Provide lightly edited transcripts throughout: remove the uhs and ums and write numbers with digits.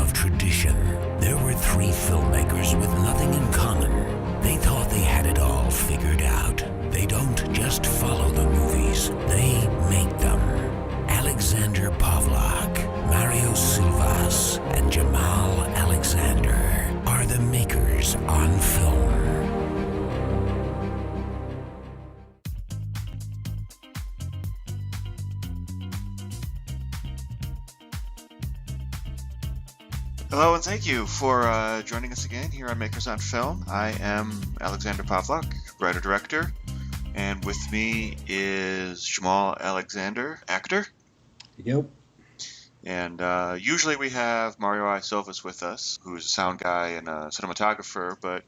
of tradition. There were three filmmakers with nothing in common. They thought they had it all figured out. They don't just follow the movies, they make them. Alexander Pavlak, Mario Silvas, and Jamaal AleXander are the makers on film. Hello and thank you for joining us again here on Makers on Film. I am Alexander Pavlak, writer-director, and with me is Jamaal AleXander, actor. Yep. And usually we have Mario Silvas with us, who's a sound guy and a cinematographer, but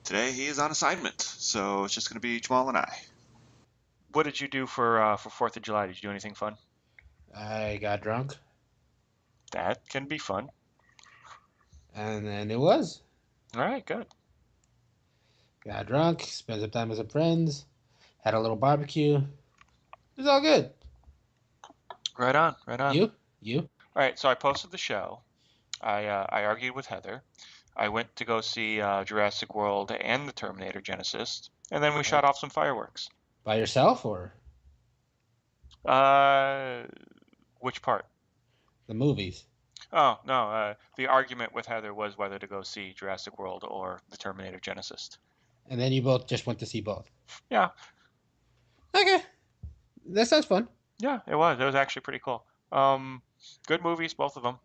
today he is on assignment, so it's just going to be Jamaal and I. What did you do for 4th of July? Did you do anything fun? I got drunk, That can be fun. and it was. All right, good. Got drunk, spent some time with some friends, had a little barbecue. It was all good. Right on, right on. You? All right, so I posted the show. I argued with Heather. I went to go see Jurassic World and the Terminator Genisys, and then we shot off some fireworks. By yourself or Which part? the movies? Oh, no, the argument with Heather was whether to go see Jurassic World or the Terminator Genisys. And then you both just went to see both. Yeah. Okay. That sounds fun. Yeah, it was. It was actually pretty cool. Good movies, both of them.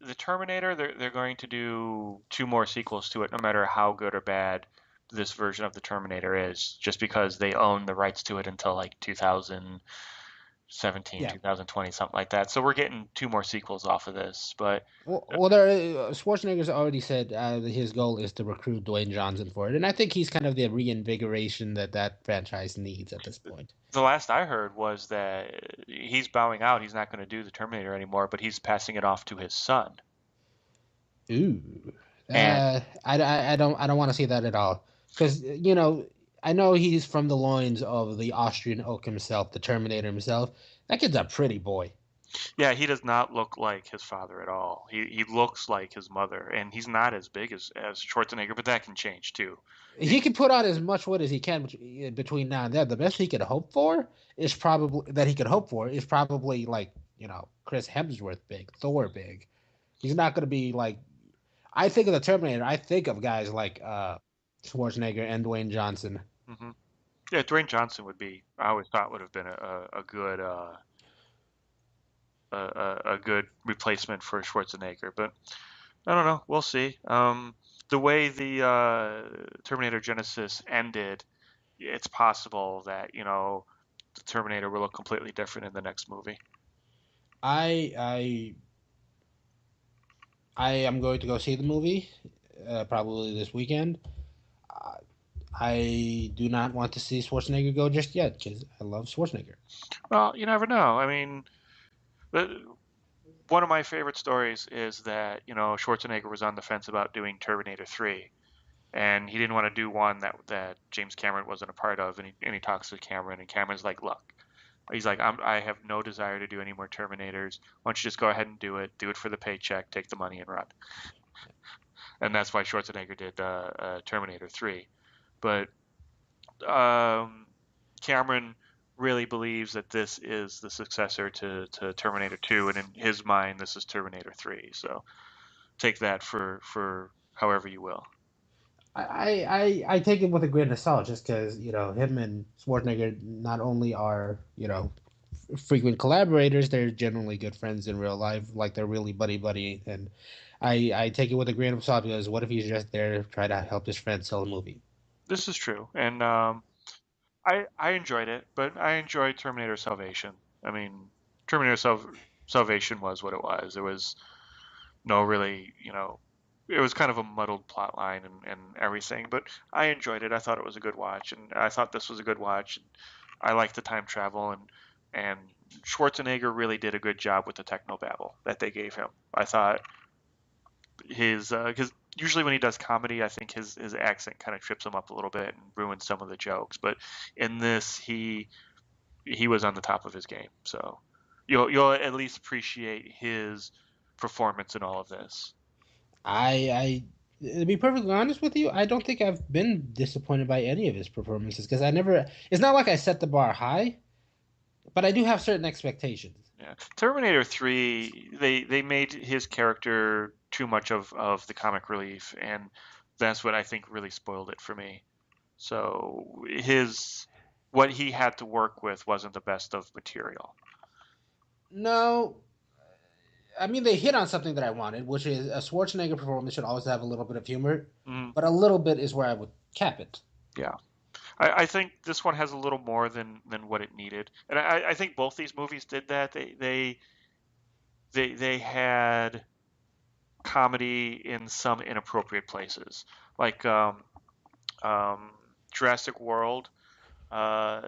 The Terminator, they're going to do 2 more sequels to it, no matter how good or bad this version of the Terminator is, just because they own the rights to it until like 2017, Yeah. 2020, something like that. So we're getting 2 more sequels off of this. But Well, Schwarzenegger's already said his goal is to recruit Dwayne Johnson for it, and I think he's kind of the reinvigoration that franchise needs at this point. the last I heard was that he's bowing out. He's not going to do the Terminator anymore, but he's passing it off to his son. Ooh. And- I don't want to see that at all, because I know he's from the loins of the Austrian oak himself, the Terminator himself. That kid's a pretty boy. Yeah, he does not look like his father at all. He looks like his mother, and he's not as big as Schwarzenegger, but that can change too. He can put on as much weight as he can between now and then. The best he could hope for is probably like Chris Hemsworth big, Thor big. He's not going to be like. I think of the Terminator. I think of guys like Schwarzenegger and Dwayne Johnson. Hmm. Yeah, Dwayne Johnson would have been a good replacement for Schwarzenegger, but I don't know. We'll see. The way the Terminator Genisys ended, it's possible that the Terminator will look completely different in the next movie. I am going to go see the movie probably this weekend. I do not want to see Schwarzenegger go just yet because I love Schwarzenegger. Well, you never know. I mean, one of my favorite stories is that Schwarzenegger was on the fence about doing Terminator 3, and he didn't want to do one that James Cameron wasn't a part of, and he talks to Cameron, and Cameron's like, look, he's like, I have no desire to do any more Terminators. Why don't you just go ahead and do it for the paycheck, take the money and run. And that's why Schwarzenegger did Terminator 3. But Cameron really believes that this is the successor to Terminator 2, and in his mind, this is Terminator 3. So take that for however you will. I take it with a grain of salt just because him and Schwarzenegger not only are frequent collaborators, they're generally good friends in real life, like they're really buddy, and I take it with a grain of salt because what if he's just there to try to help his friend sell a movie? This is true, and I enjoyed it, but I enjoyed Terminator Salvation. I mean, Terminator Salvation was what it was. There was no really, it was kind of a muddled plot line and everything, but I enjoyed it. I thought it was a good watch, and I thought this was a good watch. I liked the time travel, and Schwarzenegger really did a good job with the technobabble that they gave him. I thought his because usually when he does comedy, I think his accent kind of trips him up a little bit and ruins some of the jokes. But in this, he was on the top of his game. So you'll at least appreciate his performance in all of this. I to be perfectly honest with you, I don't think I've been disappointed by any of his performances because I never. It's not like I set the bar high, but I do have certain expectations. Yeah. Terminator 3, they made his character too much of the comic relief, and that's what I think really spoiled it for me. So what he had to work with wasn't the best of material. No, I mean they hit on something that I wanted, which is a Schwarzenegger performance should always have a little bit of humor, Mm, but a little bit is where I would cap it. yeah. I think this one has a little more than what it needed. And I think both these movies did that. They had comedy in some inappropriate places. Like um, Jurassic World, uh,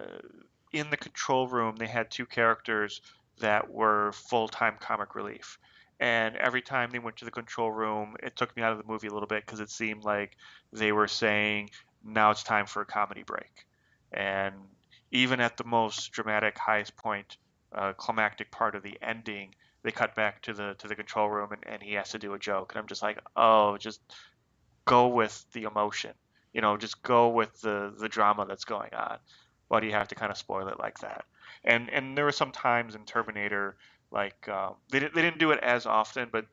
in the control room, they had two characters that were full-time comic relief. And every time they went to the control room, it took me out of the movie a little bit because it seemed like they were saying, now it's time for a comedy break. And even at the most dramatic, highest point, climactic part of the ending, they cut back to the control room and he has to do a joke. And I'm just like, oh, just go with the emotion. Just go with the drama that's going on. Why do you have to kind of spoil it like that? And there were some times in Terminator, like they didn't do it as often, but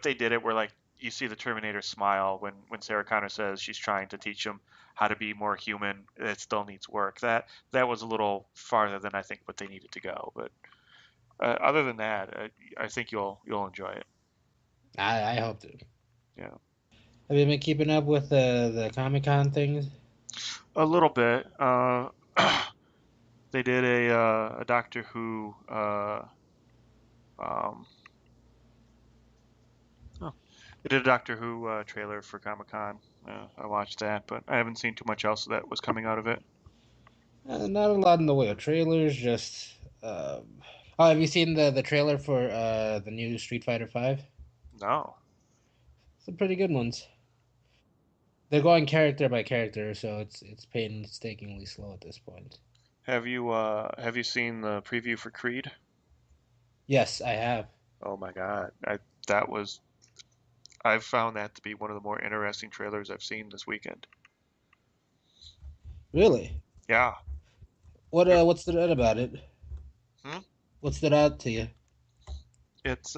they did it where like you see the Terminator smile when Sarah Connor says she's trying to teach him how to be more human. It still needs work. That was a little farther than I think what they needed to go. But other than that, I think you'll enjoy it. I hope to. Yeah, Have you been keeping up with the Comic Con things? a little bit. They did a Doctor Who um, oh, they did a Doctor Who trailer for Comic Con. I watched that, but I haven't seen too much else that was coming out of it. Not a lot in the way of trailers. Just oh, have you seen the trailer for the new Street Fighter Five? No. Some pretty good ones. They're going character by character, so it's painstakingly slow at this point. Have you seen the preview for Creed? Yes, I have. Oh my God, that was I've found that to be one of the more interesting trailers I've seen this weekend. Really? Yeah. What stood out about it? Hmm? What stood out to you? It's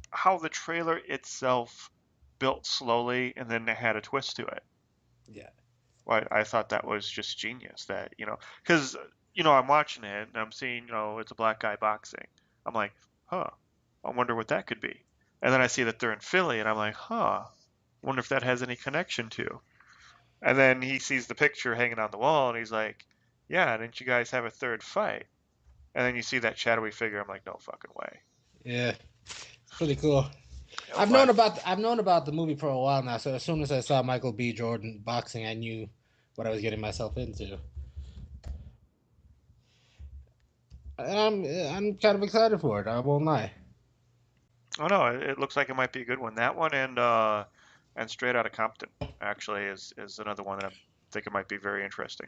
how the trailer itself built slowly and then it had a twist to it. Yeah. Well, I thought that was just genius. Because I'm watching it and I'm seeing it's a black guy boxing. I'm like, huh, I wonder what that could be. And then I see that they're in Philly and I'm like, huh, wonder if that has any connection to. And then he sees the picture hanging on the wall and he's like, yeah, didn't you guys have a third fight? And then you see that shadowy figure. I'm like, no fucking way. Yeah. It's pretty cool. You know, but I've known about the movie for a while now, so as soon as I saw Michael B. Jordan boxing, I knew what I was getting myself into. And I'm kind of excited for it. I won't lie. oh no, it looks like it might be a good one. That one and Straight Outta Compton actually is another one that I think it might be very interesting.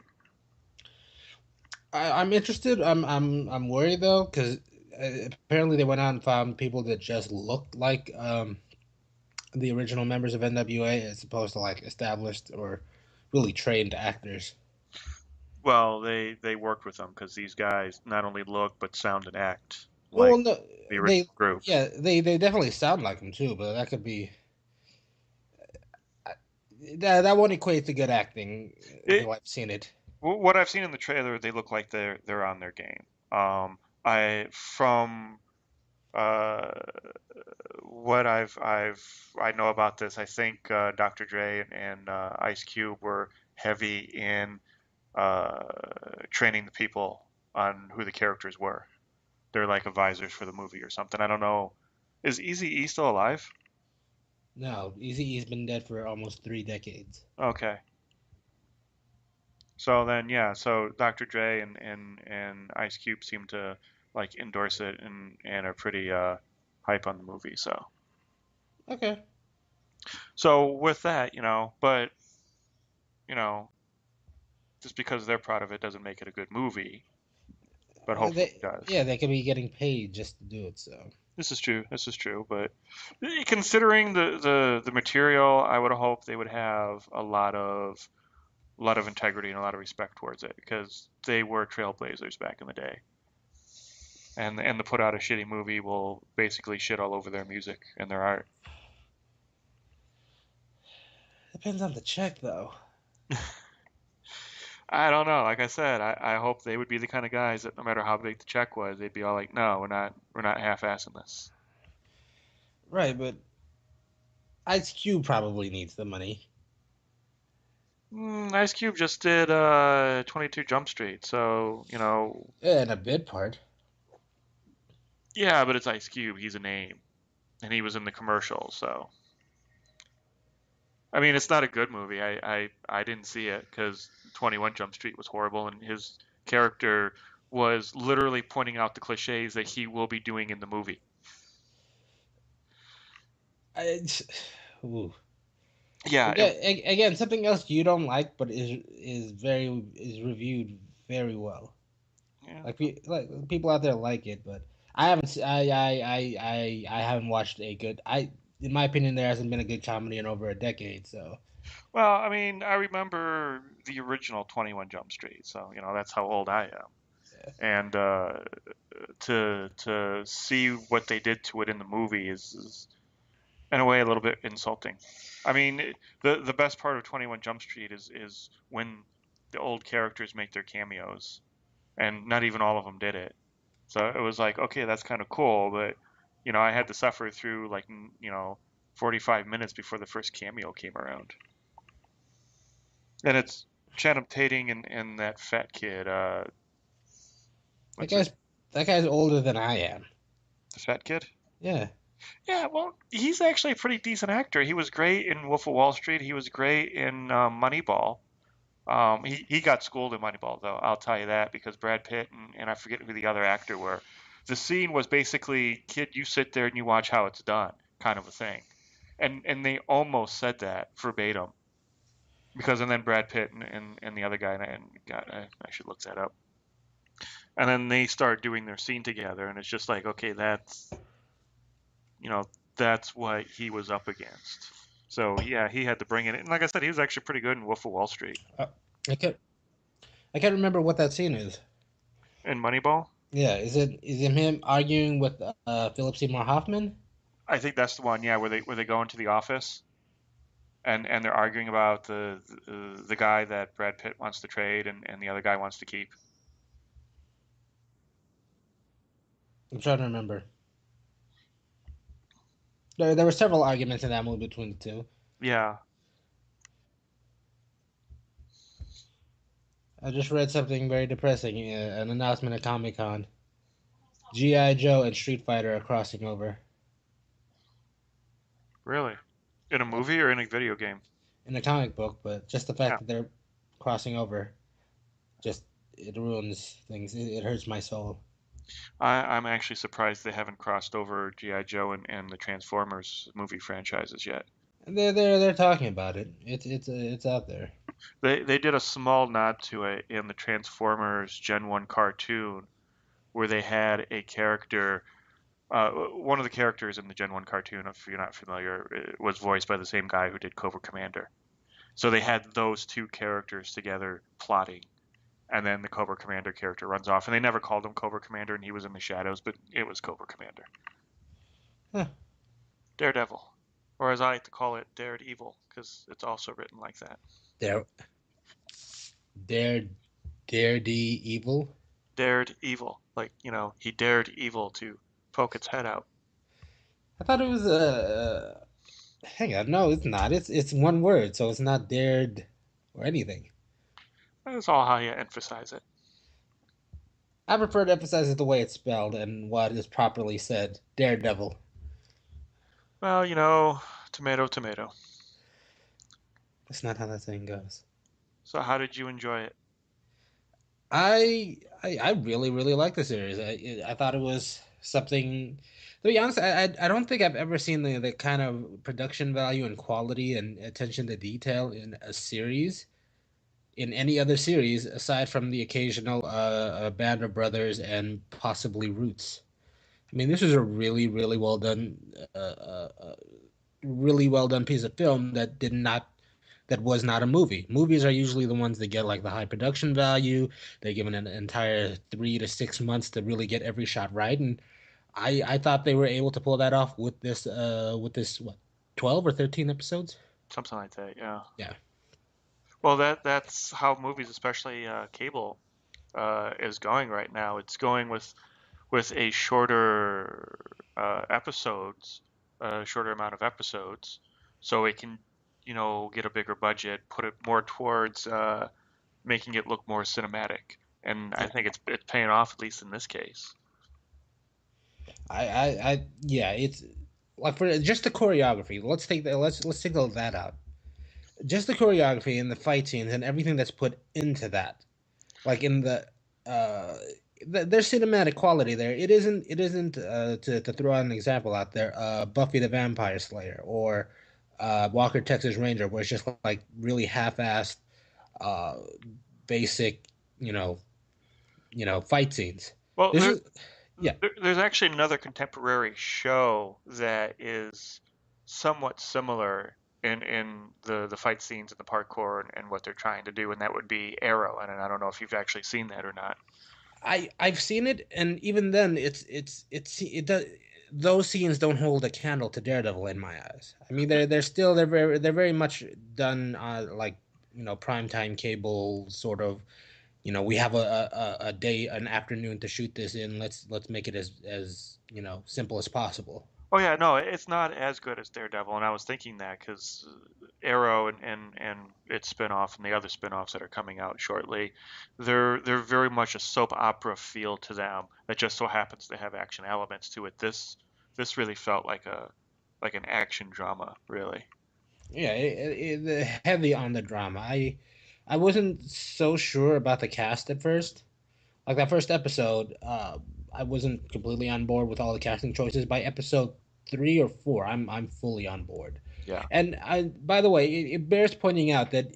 I'm interested. I'm worried though because apparently they went out and found people that just looked like the original members of NWA as opposed to like established or really trained actors. Well, they worked with them because these guys not only look but sound and act like Well, no, the original group. they definitely sound like them too, but that could be that won't equate to good acting. It, Though I've seen it. what I've seen in the trailer, they look like they're on their game. I from uh, what I know about this, I think Dr. Dre and Ice Cube were heavy in uh, training the people on who the characters were. They're like advisors for the movie or something. I don't know. Is Easy E still alive? No, Eazy-E's been dead for almost 3 decades. Okay. So then, yeah. So Dr. Dre and Ice Cube seem to like endorse it and are pretty hype on the movie. Okay. So with that, but you know, just because they're proud of it doesn't make it a good movie. but hopefully he does. Yeah, they could be getting paid just to do it. So This is true. This is true. But considering the material, I would hope they would have a lot of integrity and a lot of respect towards it because they were trailblazers back in the day. And to put out a shitty movie will basically shit all over their music and their art. depends on the check, though. I don't know. Like I said, I hope they would be the kind of guys that no matter how big the check was, they'd be all like, "No, we're not half-assing this." Right, but Ice Cube probably needs the money. Ice Cube just did 22 Jump Street, so Yeah, and a bit part. yeah, but it's Ice Cube. He's a name, and he was in the commercial, so. I mean, it's not a good movie. I didn't see it because 21 Jump Street was horrible, and his character was literally pointing out the cliches that he will be doing in the movie. Ooh. Yeah, Again, something else you don't like, but is reviewed very well. yeah. Like people out there like it, but I haven't. I haven't watched a good. In my opinion, there hasn't been a good comedy in over a decade. So. Well, I mean, I remember the original 21 Jump Street, so that's how old I am. Yeah. And to see what they did to it in the movie is in a way a little bit insulting. I mean, the best part of 21 Jump Street is when the old characters make their cameos, and not even all of them did it. So it was like, okay, that's kind of cool, but I had to suffer through 45 minutes before the first cameo came around. And it's Channing Tatum and that fat kid. That guy's older than I am. The fat kid? Yeah. Yeah, well, he's actually a pretty decent actor. He was great in Wolf of Wall Street. He was great in Moneyball. He got schooled in Moneyball, though, I'll tell you that, because Brad Pitt and I forget who the other actor were. The scene was basically, kid, you sit there and you watch how it's done, kind of a thing. And they almost said that verbatim. Because, and then Brad Pitt and the other guy, and God, I should look that up. And then they start doing their scene together, and it's just like, okay, that's what he was up against. So yeah, he had to bring it in. And like I said, he was actually pretty good in Wolf of Wall Street. I can't remember what that scene is. In Moneyball? Yeah, is it him arguing with Philip Seymour Hoffman? I think that's the one. Yeah, where they go into the office, and they're arguing about the guy that Brad Pitt wants to trade and the other guy wants to keep. I'm trying to remember. There were several arguments in that movie between the two. Yeah. I just read something very depressing. An announcement at Comic-Con. G.I. Joe and Street Fighter are crossing over. Really? In a movie or in a video game? In a comic book, but just the fact that they're crossing over, it ruins things. It hurts my soul. I'm actually surprised they haven't crossed over G.I. Joe and the Transformers movie franchises yet. They're talking about it. It's out there. They did a small nod to it in the Transformers Gen 1 cartoon, where they had a character. One of the characters in the Gen 1 cartoon, if you're not familiar, was voiced by the same guy who did Cobra Commander. So they had those two characters together plotting. And then the Cobra Commander character runs off. And they never called him Cobra Commander, and he was in the shadows, but it was Cobra Commander. Huh. Daredevil. Or as I like to call it, Daredevil, because it's also written like that. Daredevil? Dared evil. Like, he dared evil to poke its head out. I thought it was hang on, no, it's not. It's one word, so it's not dared or anything. That's all how you emphasize it. I prefer to emphasize it the way it's spelled and what is properly said. Daredevil. Well, tomato, tomato. That's not how that saying goes. So how did you enjoy it? I really really like the series. I thought it was something. To be honest, I don't think I've ever seen the kind of production value and quality and attention to detail in a series in any other series aside from the occasional Band of Brothers and possibly Roots. I mean, this was a really well done piece of film that was not a movie. Movies are usually the ones that get like the high production value. They're given an entire 3 to 6 months to really get every shot right, and I thought they were able to pull that off with this what 12 or 13 episodes. Something like that. Yeah. Yeah, Well, that's how movies, especially cable, is going right now. It's going with a shorter episodes, a shorter amount of episodes, so it can, get a bigger budget, put it more towards making it look more cinematic. And I think it's paying off, at least in this case. yeah, it's like for just the choreography. Let's take all that out. Just the choreography and the fight scenes and everything that's put into that, like in uh, there's cinematic quality there. It isn't to throw out an example out there. Buffy the Vampire Slayer or Walker Texas Ranger, where it's just like really half-assed, uh, basic, you know, fight scenes. Well, This is yeah. there's actually another contemporary show that is somewhat similar in the fight scenes and the parkour and what they're trying to do, and that would be Arrow. And I don't know if you've actually seen that or not. I've seen it, and even then, it does. Those scenes don't hold a candle to Daredevil in my eyes. I mean, they're very much done like primetime cable sort of. We have a day, an afternoon to shoot this in. Let's make it as simple as possible. Oh yeah, no, it's not as good as Daredevil, and I was thinking that because Arrow and its spin-off and the other spin-offs that are coming out shortly, they're very much a soap opera feel to them that just so happens to have action elements to it. This really felt like an action drama, really. Yeah, heavy on the drama. I wasn't so sure about the cast at first. Like that first episode, I wasn't completely on board with all the casting choices. By episode 3 or 4, I'm fully on board. Yeah. And by the way, it bears pointing out that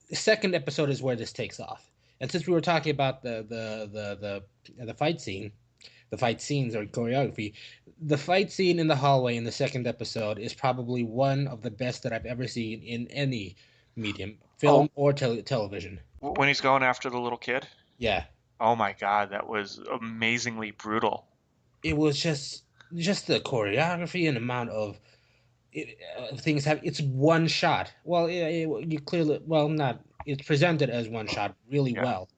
the second episode is where this takes off. And since we were talking about the fight scene, the fight scenes or choreography, the fight scene in the hallway in the second episode is probably one of the best that I've ever seen in any medium, Oh, film or television. when he's going after the little kid. Yeah, Oh my God, that was amazingly brutal. it was just the choreography and amount of things have. It's one shot. Well, you clearly well not. It's presented as one shot really Yeah. well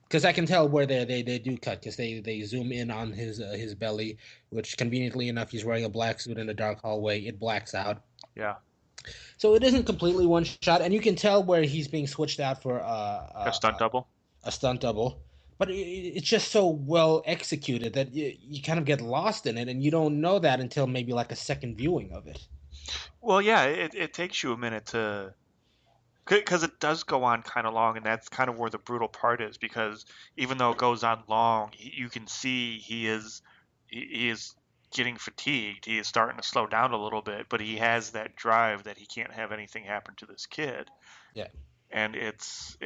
because I can tell where they do cut because they zoom in on his belly, which conveniently enough he's wearing a black suit in a dark hallway. It blacks out, Yeah. so it isn't completely one shot, and you can tell where he's being switched out for A stunt double. a stunt double. But it's just so well executed that you kind of get lost in it, and you don't know that until maybe like a second viewing of it. Well, yeah, it takes you a minute to, because it does go on kind of long, and that's kind of where the brutal part is. Because even though it goes on long, you can see he is getting fatigued. He is starting to slow down a little bit, but he has that drive that he can't have anything happen to this kid. Yeah. And it's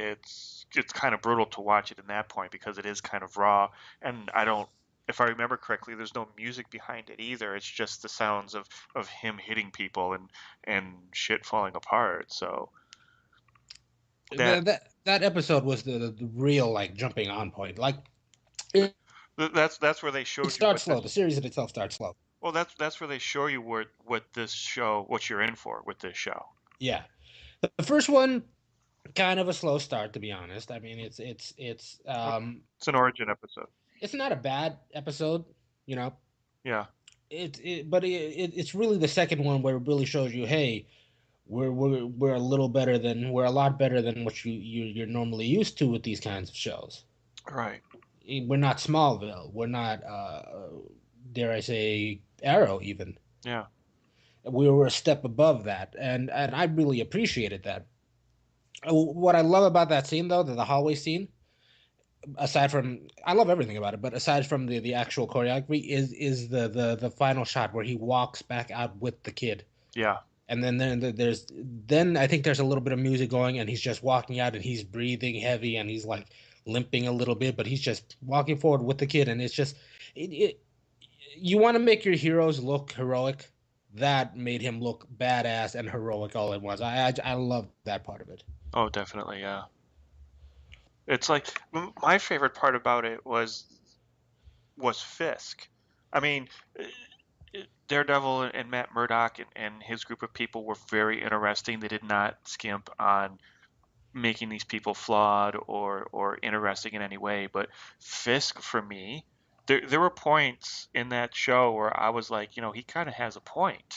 kind of brutal to watch it in that point because it is kind of raw. And I don't, if I remember correctly, there's no music behind it either. It's just the sounds of him hitting people and shit falling apart. So that That episode was the real like jumping on point. Like it, that's where they showed it you starts slow. The series in itself starts slow. well, that's where they show you what you're in for with this show. Yeah, the first one kind of a slow start to be honest. I mean, It's an origin episode. it's not a bad episode, you know. Yeah. It's really the second one where it really shows you, hey, we're we're a lot better than what you're normally used to with these kinds of shows. Right. We're not Smallville. We're not dare I say Arrow even. Yeah. We were a step above that, and I really appreciated that. What I love about that scene though, the hallway scene, aside from I love everything about it, but aside from the actual choreography, is the final shot where he walks back out with the kid. Yeah. And then I think there's a little bit of music going, and he's just walking out, and he's breathing heavy, and he's like limping a little bit, but he's just walking forward with the kid, and it's just it you want to make your heroes look heroic. That made him look badass and heroic all at once. I love that part of it. Oh, definitely, yeah. It's like my favorite part about it was Fisk. I mean, Daredevil and Matt Murdock and his group of people were very interesting. They did not skimp on making these people flawed or interesting in any way. But Fisk, for me, there were points in that show where I was like, he kind of has a point.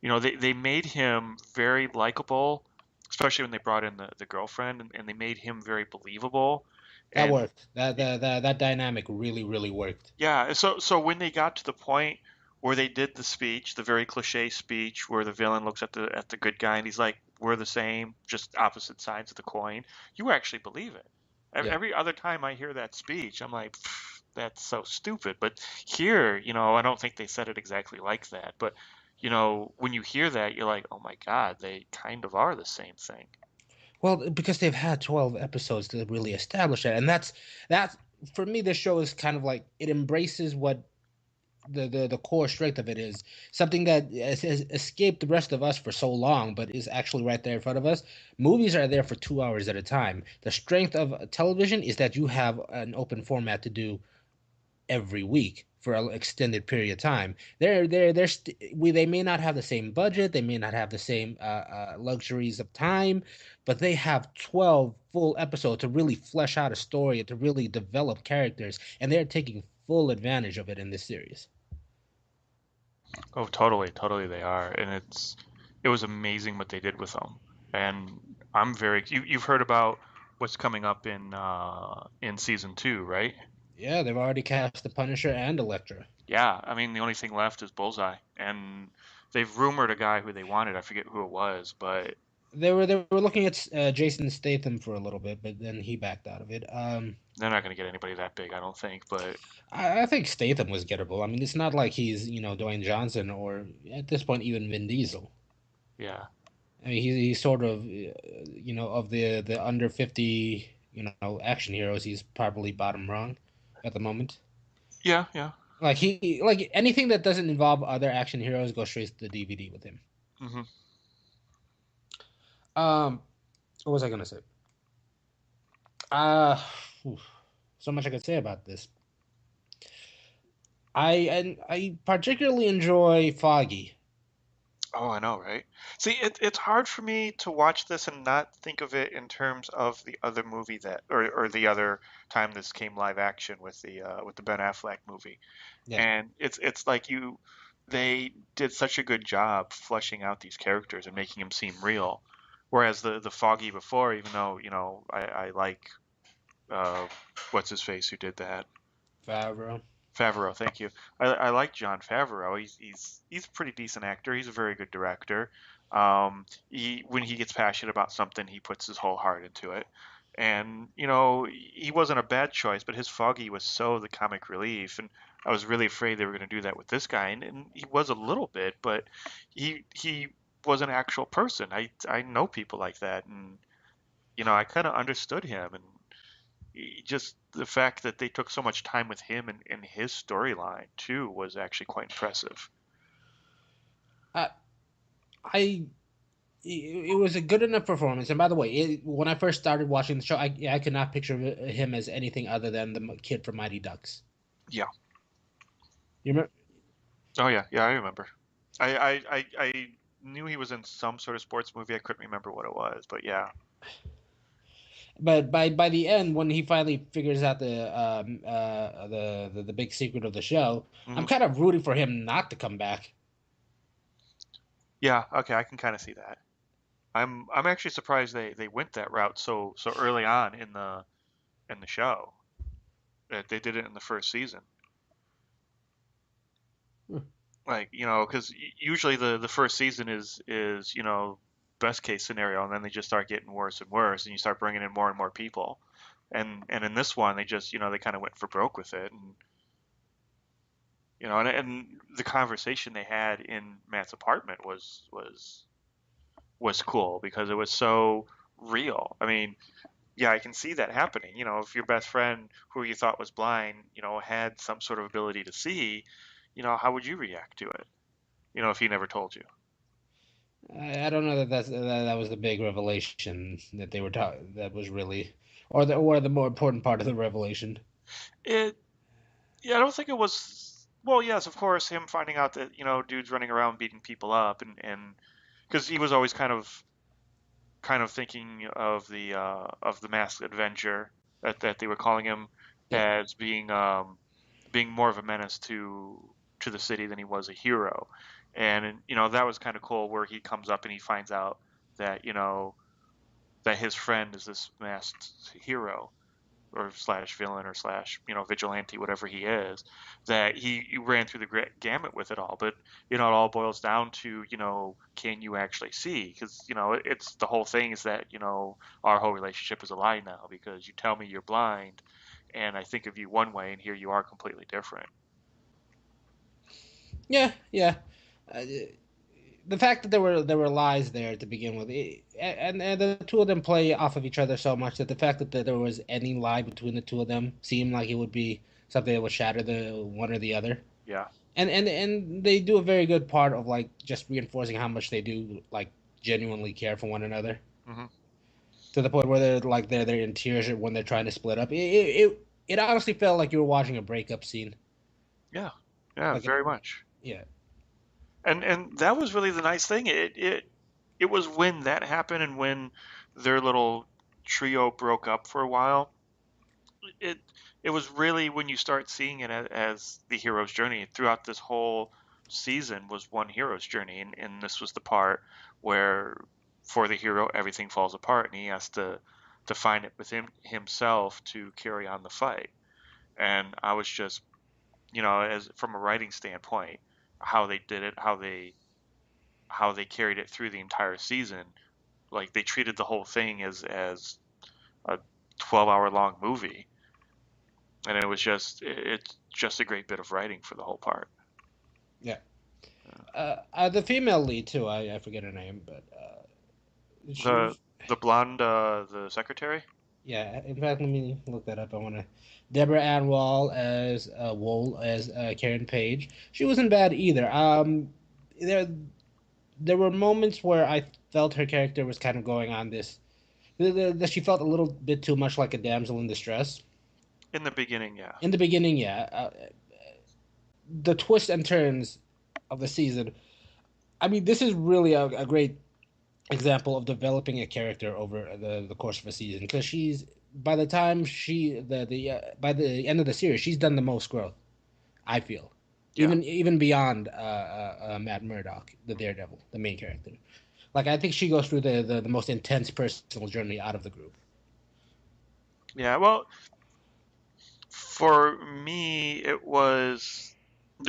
They made him very likable, especially when they brought in the girlfriend, and they made him very believable. That And worked. That dynamic really worked. yeah, so when they got to the point where they did the speech, the very cliche speech where the villain looks at the good guy and he's like, "We're the same, just opposite sides of the coin," you actually believe it. Yeah. Every other time I hear that speech, I'm like, "That's so stupid." But here, I don't think they said it exactly like that. But when you hear that, you're like, "Oh my God, they kind of are the same thing." Well, because they've had 12 episodes to really establish that, and that's for me. This show is kind of like it embraces what the core strength of it is, something that has escaped the rest of us for so long, but is actually right there in front of us. Movies are there for 2 hours at a time. The strength of television is that you have an open format to do every week for an extended period of time. They may not have the same budget, they may not have the same luxuries of time, but they have 12 full episodes to really flesh out a story and to really develop characters, and they're taking full advantage of it in this series. Oh, totally, totally they are, and it was amazing what they did with them. And you've heard about what's coming up in season 2, right? Yeah, they've already cast the Punisher and Elektra. Yeah, I mean the only thing left is Bullseye, and they've rumored a guy who they wanted. I forget who it was, but They were looking at Jason Statham for a little bit, but then he backed out of it. they're not going to get anybody that big, I don't think. But I think Statham was gettable. I mean, it's not like he's Dwayne Johnson or at this point even Vin Diesel. yeah, I mean, he's sort of of the under 50 action heroes, he's probably bottom rung at the moment. yeah, yeah. Like anything that doesn't involve other action heroes goes straight to the DVD with him. Hmm. Um, what was I gonna say? Uh, so much I could say about this. I particularly enjoy Foggy. Oh, I know, right? See, it's hard for me to watch this and not think of it in terms of the other movie or the other time this came live action with the Ben Affleck movie. Yeah. And it's like they did such a good job fleshing out these characters and making them seem real. Whereas the Foggy before, even though, I like uh what's his face who did that? Favreau. Favreau, thank you. I like John Favreau. He's a pretty decent actor. He's a very good director. When he gets passionate about something, he puts his whole heart into it. And he wasn't a bad choice, but his Foggy was so the comic relief, and I was really afraid they were going to do that with this guy, and he was a little bit, but he was an actual person. I know people like that, and I kind of understood him, and just the fact that they took so much time with him and his storyline too was actually quite impressive. I I it was a good enough performance. And by the way, when I first started watching the show, I could not picture him as anything other than the kid from Mighty Ducks. Yeah. You remember? Oh yeah, yeah, I remember. I knew he was in some sort of sports movie. I couldn't remember what it was, but yeah. But by the end, when he finally figures out the big secret of the show, I'm Hmm. kind of rooting for him not to come back. Yeah, okay, I can kind of see that. I'm actually surprised they went that route so early on in the show. That they did it in the first season. Hmm. Like, because usually the first season is best case scenario, and then they just start getting worse and worse, and you start bringing in more and more people. And in this one, they just they kind of went for broke with it, and And the conversation they had in Matt's apartment was cool because it was so real. I mean, yeah, I can see that happening. If your best friend who you thought was blind, had some sort of ability to see, how would you react to it? If he never told you. I don't know that was the big revelation that they were talking. That was really, or the more important part of the revelation. It, yeah, I don't think it was. Well, yes, of course, him finding out that dudes running around beating people up, and because he was always kind of thinking of the Masked Avenger that they were calling him Yeah, as being more of a menace to the city than he was a hero. And that was kind of cool where he comes up and he finds out that that his friend is this masked hero or slash villain or slash vigilante, whatever he is, that he ran through the gamut with it all. But it all boils down to can you actually see? Because it's the whole thing is that our whole relationship is a lie now because you tell me you're blind and I think of you one way and here you are completely different. yeah, yeah. Uh, the fact that there were lies there to begin with, and the two of them play off of each other so much that the fact that there was any lie between the two of them seemed like it would be something that would shatter the one or the other. Yeah. And they do a very good part of like just reinforcing how much they do like genuinely care for one another Hmm. to the point where they're in tears when they're trying to split up. It honestly felt like you were watching a breakup scene. Yeah. Yeah, Like very much. yeah, And that was really the nice thing. It was when that happened and when their little trio broke up for a while. It it was really when you start seeing it as the hero's journey throughout this whole season was one hero's journey, and this was the part where for the hero everything falls apart and he has to find it within himself to carry on the fight. And I was just as from a writing standpoint, how they did it, how they carried it through the entire season. Like they treated the whole thing as a 12-hour long movie, and it's just a great bit of writing for the whole part. yeah. The female lead too. I forget her name, but The she the blonde, the secretary. yeah. In fact, let me look that up. I want to. Deborah Ann Wall as Wool as Karen Page. She wasn't bad either. There there were moments where I felt her character was kind of going on this that she felt a little bit too much like a damsel in distress. In the beginning, yeah. In the beginning, yeah. The twists and turns of the season. I mean, this is really a great example of developing a character over the course of a season because she's by the time she the by the end of the series she's done the most growth. I feel Yeah. even beyond Matt Murdock, the Daredevil, the main character. Like I think she goes through the most intense personal journey out of the group. Yeah, well, for me, there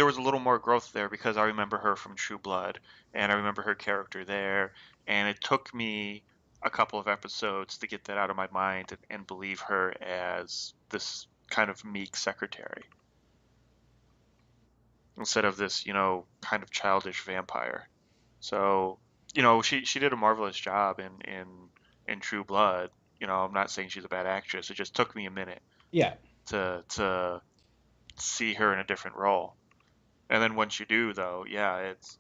was a little more growth there because I remember her from True Blood and I remember her character there, and it took me a couple of episodes to get that out of my mind and believe her as this kind of meek secretary instead of this, kind of childish vampire. So, she did a marvelous job in True Blood. I'm not saying she's a bad actress. It just took me a minute Yeah, to see her in a different role. And then once you do, though, yeah, it's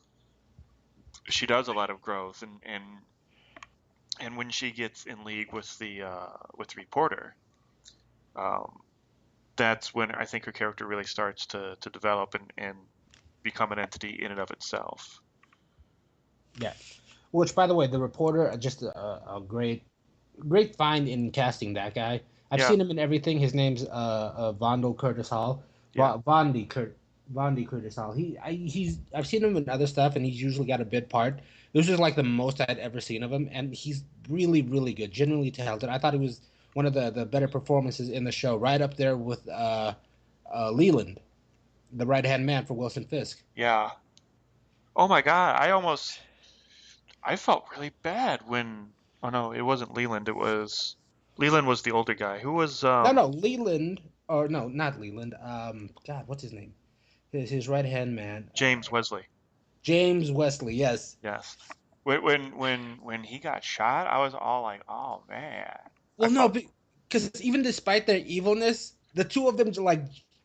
she does a lot of growth, and when she gets in league with the reporter, um, that's when I think her character really starts to develop and become an entity in and of itself. yeah. Which, by the way, the reporter just a great find in casting that guy. I've Yeah, seen him in everything. His name's Vondel Curtis Hall. yeah, Vondi Curtis Hall. He's I've seen him in other stuff, and he's usually got a bit part. This was like the most I'd ever seen of him, and he's really really good, genuinely talented. I thought he was one of the better performances in the show, right up there with Leland, the right hand man for Wilson Fisk. yeah. Oh my God, I felt really bad when. Oh no, it wasn't Leland. Leland was the older guy. Who was No, Leland, or no, not Leland. God, what's his name? his right hand man, James Wesley. James Wesley. Yes. Yes. When he got shot, I was all like, oh man. I Well, no, felt because even despite their evilness, the two of them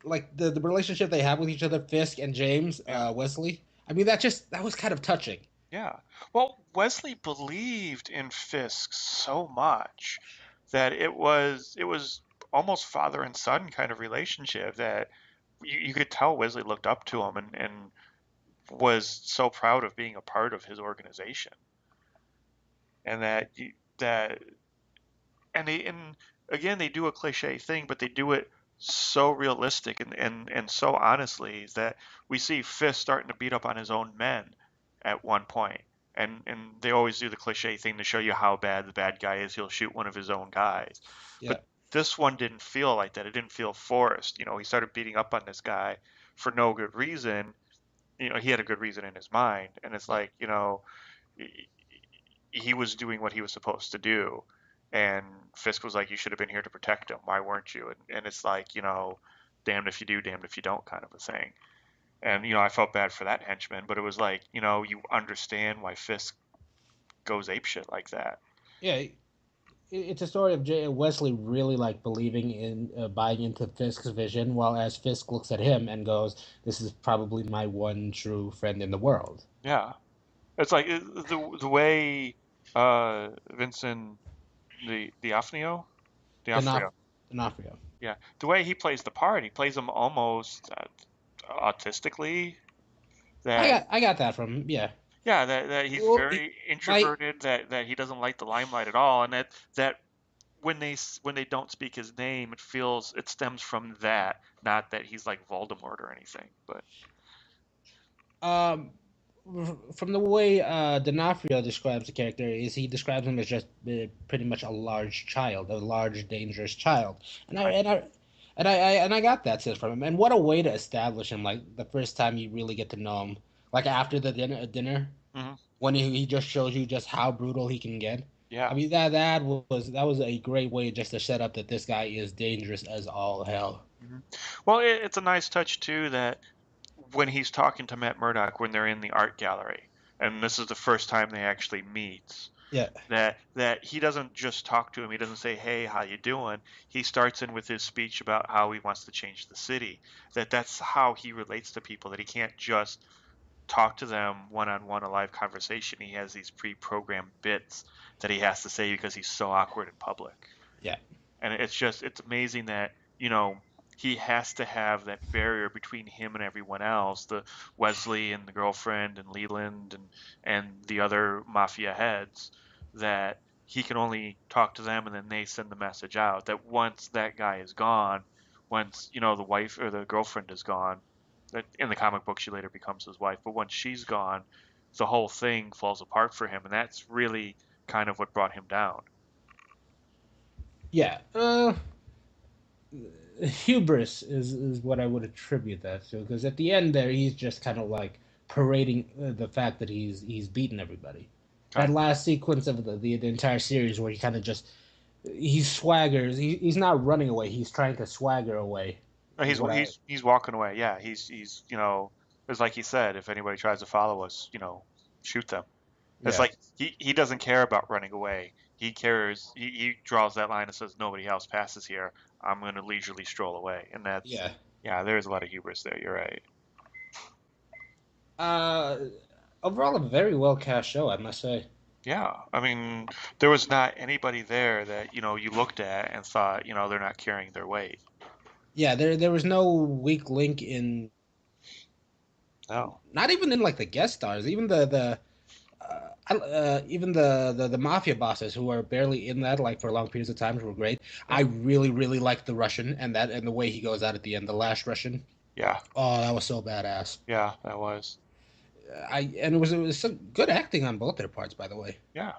like the relationship they have with each other, Fisk and James yeah. Wesley. I mean, that was kind of touching. Yeah. Well, Wesley believed in Fisk so much that it was almost father and son kind of relationship that you could tell Wesley looked up to him and was so proud of being a part of his organization. And that and again they do a cliche thing, but they do it so realistic and so honestly that we see Fisk starting to beat up on his own men at one point. And they always do the cliche thing to show you how bad the bad guy is. He'll shoot one of his own guys. Yeah. But this one didn't feel like that. It didn't feel forced. He started beating up on this guy for no good reason. He had a good reason in his mind. And it's Yeah. like, he he was doing what he was supposed to do. And Fisk was like, you should have been here to protect him. Why weren't you? And it's like, damned if you do, damned if you don't kind of a thing. And, I felt bad for that henchman, but it was like, you understand why Fisk goes apeshit like that. Yeah. It's a story of Wesley really like believing in buying into Fisk's vision, while as Fisk looks at him and goes, "This is probably my one true friend in the world." Yeah. It's like the way Vincent D'Onofrio, D'Onofrio. D'Onofrio, D'Onofrio. yeah, the way he plays the part, he plays him almost autistically. That I got that from him. Yeah. Yeah, that he's Well, very my introverted, that he doesn't like the limelight at all, and that when they don't speak his name, it stems from that, not that he's like Voldemort or anything. But um from the way D'Onofrio describes the character is he describes him as just pretty much a large child, a large dangerous child, and I right, and I. And I got that sense from him. And what a way to establish him, like the first time you really get to know him. Like after the dinner hmm when he just shows you just how brutal he can get. I yeah. mean that was a great way just to set up that this guy is dangerous as all hell. hmm Well, it's a nice touch too that when he's talking to Matt Murdock when they're in the art gallery, and this is the first time they actually meet. Yeah, That he doesn't just talk to him. He doesn't say, "Hey, how you doing?" He starts in with his speech about how he wants to change the city. That's how he relates to people. That he can't just talk to them one on one, a live conversation. He has these pre-programmed bits that he has to say because he's so awkward in public. yeah, And it's amazing that, he has to have that barrier between him and everyone else, the Wesley and the girlfriend and Leland and the other mafia heads, that he can only talk to them and then they send the message out. That once that guy is gone, once, the wife or the girlfriend is gone, that in the comic book she later becomes his wife, but once she's gone, the whole thing falls apart for him, and that's really kind of what brought him down. yeah. Hubris is what I would attribute that to because at the end there he's just kind of like parading the fact that he's beaten everybody. That Okay. last sequence of the entire series where he kind of just he swaggers. He's not running away. He's trying to swagger away. No, Is he's what I he's walking away. Yeah, he's it's like he said, if anybody tries to follow us, shoot them. It's yeah like he doesn't care about running away. He cares. He draws that line and says nobody else passes here. I'm going to leisurely stroll away, and that's yeah. yeah. There's a lot of hubris there. You're right. Uh, Overall a very well cast show I must say. Yeah, I mean, there was not anybody there that you looked at and thought they're not carrying their weight. Yeah, there was no weak link in No. not even in like the guest stars, even even the mafia bosses who are barely in that like for long periods of time were great. Yeah. I really liked the Russian and the way he goes out at the end, the last Russian. Yeah. Oh, that was so badass. Yeah. That was. It was some good acting on both their parts, by the way, Yeah.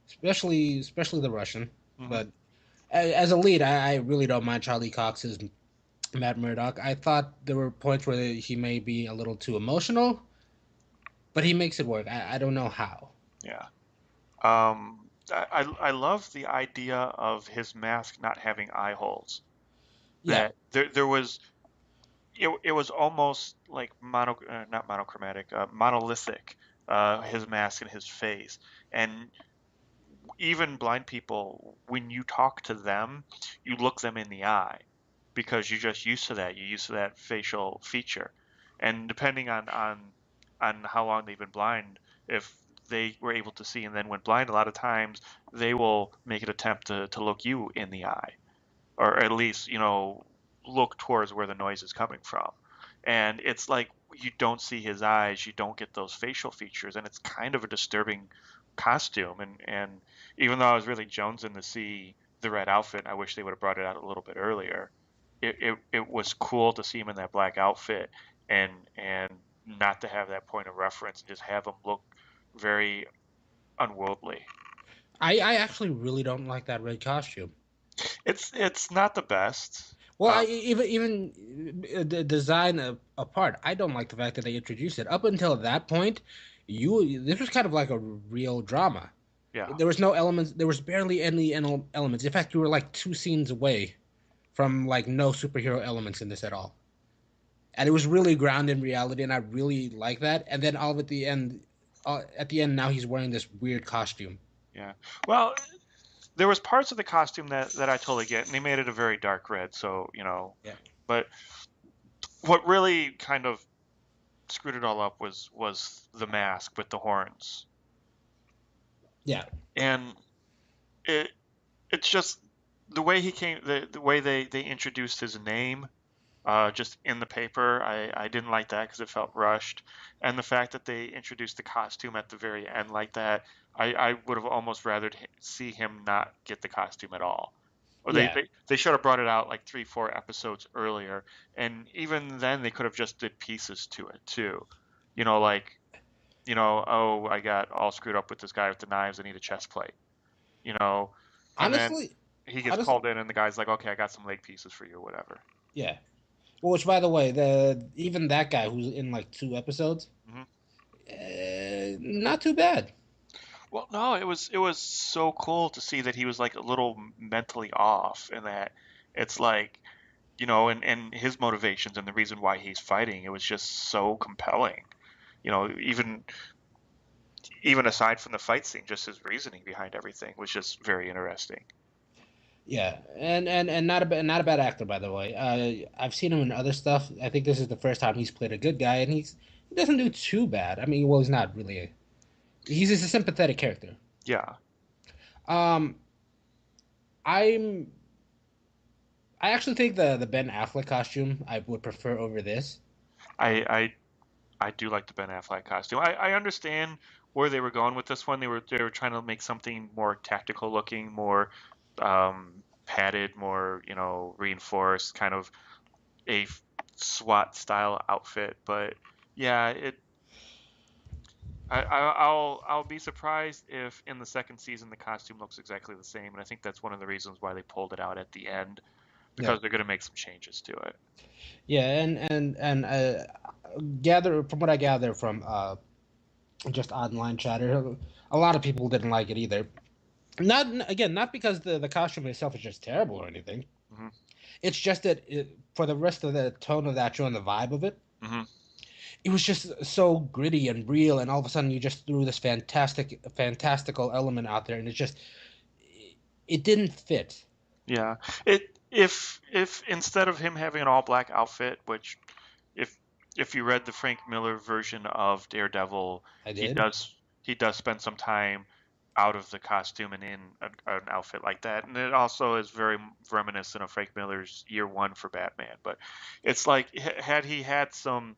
especially the Russian. hmm But as a lead, I really don't mind Charlie Cox's Matt Murdock. I thought there were points where he may be a little too emotional, but he makes it work. I don't know how. Yeah. I love the idea of his mask not having eye holes. Yeah, That there was it was almost like not monochromatic, monolithic, his mask and his face. And even blind people, when you talk to them, you look them in the eye because you're just used to that. You're used to that facial feature. And depending on how long they've been blind, if they were able to see and then went blind, a lot of times they will make an attempt to look you in the eye, or at least, look towards where the noise is coming from. And it's like you don't see his eyes, you don't get those facial features, and it's kind of a disturbing costume. And even though I was really jonesing to see the red outfit, I wish they would have brought it out a little bit earlier. It was cool to see him in that black outfit, and not to have that point of reference and just have him look very unworldly. I actually really don't like that red costume. It's not the best. Well, even the design apart, I don't like the fact that they introduced it. Up until that point, this was kind of like a real drama. Yeah. There was no elements. There was barely any elements. In fact, you were like 2 scenes away from like no superhero elements in this at all. And it was really grounded in reality, and I really like that. And then all of at the end, now he's wearing this weird costume. Yeah. Well, there was parts of the costume that I totally get, and they made it a very dark red. So, Yeah. But what really kind of screwed it all up was the mask with the horns. Yeah. And it's just the way he came, the way they introduced his name, just in the paper. I didn't like that because it felt rushed, and the fact that they introduced the costume at the very end like that, I would have almost rather see him not get the costume at all. Or Yeah. they should have brought it out like 3-4 episodes earlier, and even then they could have just did pieces to it too. Like, oh, I got all screwed up with this guy with the knives. I need a chest plate. And then Honestly, he gets called in, and the guy's like, okay, I got some leg pieces for you, or whatever. yeah. Well, which, by the way, even that guy who's in like 2 episodes, not too bad. Well, no, it was so cool to see that he was like a little mentally off, and that it's like, and his motivations and the reason why he's fighting, it was just so compelling. Even aside from the fight scene, just his reasoning behind everything was just very interesting. Yeah, and not a bad actor, by the way. I've seen him in other stuff. I think this is the first time he's played a good guy, and he doesn't do too bad. I mean, well, he's not really he's just a sympathetic character. Yeah. Um, I'm I actually think the Ben Affleck costume I would prefer over this. I do like the Ben Affleck costume. I understand where they were going with this one. They were trying to make something more tactical looking, more padded, more reinforced, kind of a SWAT style outfit. But yeah, I'll be surprised if in the second season the costume looks exactly the same, and I think that's one of the reasons why they pulled it out at the end, Yeah, because they're going to make some changes to it. yeah, and gather from what I gather from just online chatter, a lot of people didn't like it either. Not because the costume itself is just terrible or anything. Hmm. It's just that for the rest of the tone of that show and the vibe of it, Hmm. it was just so gritty and real, and all of a sudden you just threw this fantastical element out there, and it didn't fit. Yeah. If instead of him having an all black outfit, which if if you read the Frank Miller version of Daredevil, I he did. does spend some time out of the costume and in an outfit like that, and it also is very reminiscent of Frank Miller's Year One for Batman. But it's like had he had some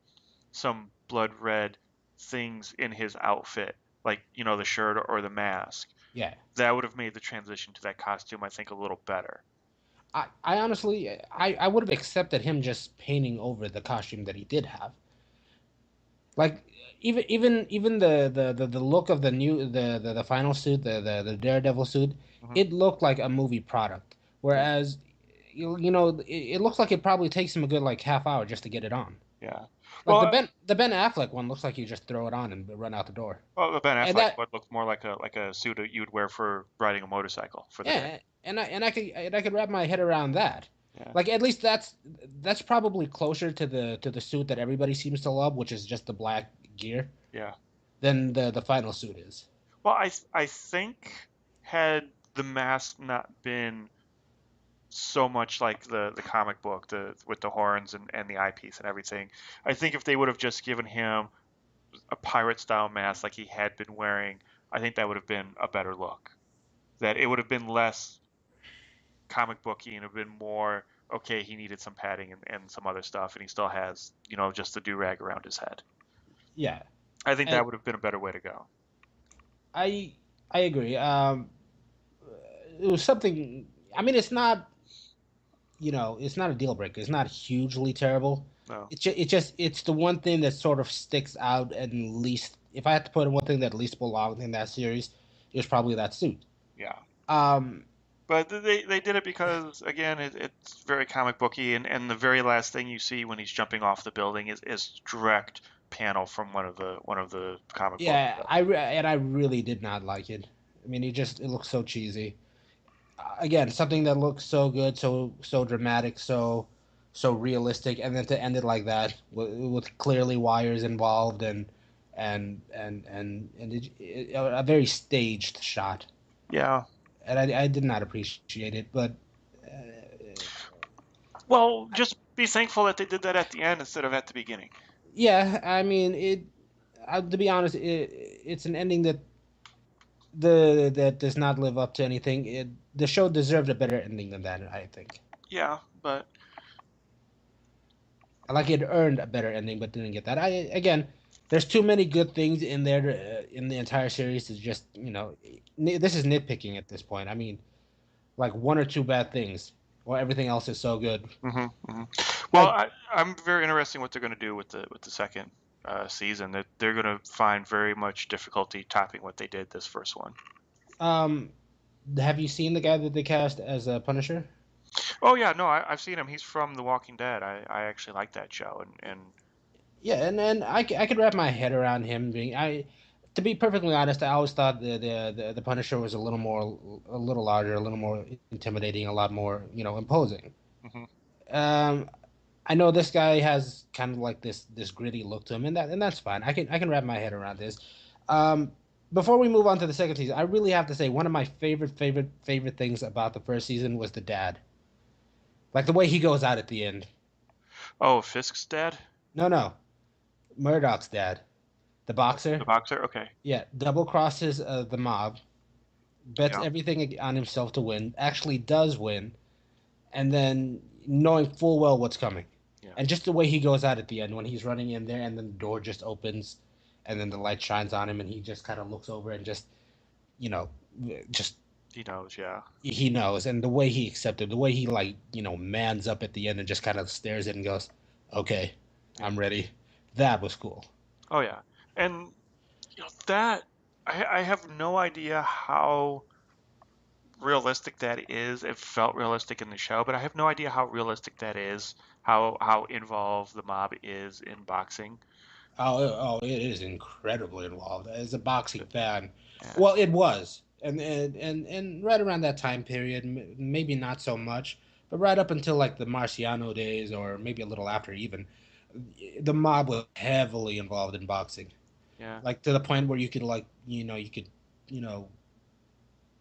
blood red things in his outfit, like the shirt or the mask, Yeah. that would have made the transition to that costume, I think, a little better. I honestly, I would have accepted him just painting over the costume that he did have. Like even the look of the final suit, the Daredevil suit, Hmm. it looked like a movie product. Yeah, Whereas it looks like it probably takes him a good like half hour just to get it on. yeah. Like Well, the Ben Affleck one looks like you just throw it on and run out the door. the Ben And Affleck that one looked more like a suit that you'd wear for riding a motorcycle for the day. yeah, and I could wrap my head around that. Yeah. Like at least that's probably closer to the suit that everybody seems to love, which is just the black gear, Yeah. than the final suit is. Well, I think had the mask not been so much like the comic book, with the horns and the eyepiece and everything, I think if they would have just given him a pirate style mask like he had been wearing, I think that would have been a better look. That it would have been less comic booky and have been more okay. He needed some padding and some other stuff, and he still has just the do rag around his head. Yeah, I think and that would have been a better way to go. I I agree. It was something. I mean, it's not, it's not a deal breaker. It's not hugely terrible. No. It's the one thing that sort of sticks out, and least, if I had to put in one thing that least belonged in that series, it was probably that suit. Yeah. Um, But they did it because again it's very comic booky, and the very last thing you see when he's jumping off the building is direct panel from one of the comic books. yeah, I really did not like it. I mean, it looks so cheesy. Again, something that looks so good, so dramatic, so realistic, and then to end it like that with clearly wires involved, a very staged shot, Yeah. and I did not appreciate it. But uh, Well, just be thankful that they did that at the end instead of at the beginning. yeah, I mean to be honest, it's an ending that does not live up to anything. The show deserved a better ending than that, I think. Yeah, but Like it earned a better ending, but didn't get that. Again, there's too many good things in there in the entire series to just this is nitpicking at this point. I mean, like one or two bad things, or everything else is so good. well, Like I'm very interested in what they're going to do with the second season. That they're going to find very much difficulty topping what they did this first one. um, have you seen the guy that they cast as a Punisher? Oh yeah, no, I've seen him. He's from The Walking Dead. I actually like that show, and Yeah, and I could wrap my head around him being to be perfectly honest, I always thought the Punisher was a little larger, a little more intimidating, a lot more imposing. mhm. Um, I know this guy has kind of like this gritty look to him, and that's fine. I can wrap my head around this. Um, Before we move on to the second season, I really have to say one of my favorite things about the first season was the dad, like the way he goes out at the end. Oh, Fisk's dad, No, no, Murdoch's dad, the the boxer. boxer. Okay, Yeah, double crosses the mob, bets yeah, everything on himself to win, actually does win, and then knowing full well what's coming. yeah. And just the way he goes out at the end when he's running in there and then the door just opens and then the light shines on him and he just kind of looks over and you know, just He knows. Yeah. he knows. And the way he accepted, the way he mans up at the end and just kind of stares at it and goes, okay, I'm ready. That was cool. Oh yeah, and that I have no idea how realistic that is. It felt realistic in the show, but I have no idea how realistic that is. How involved the mob is in boxing. It is incredibly involved. As a boxing fan, Yeah. well, it was, and right around that time period, maybe not so much, but right up until like the Marciano days, or maybe a little after even, the mob was heavily involved in boxing, Yeah. like to the point where you could you could you know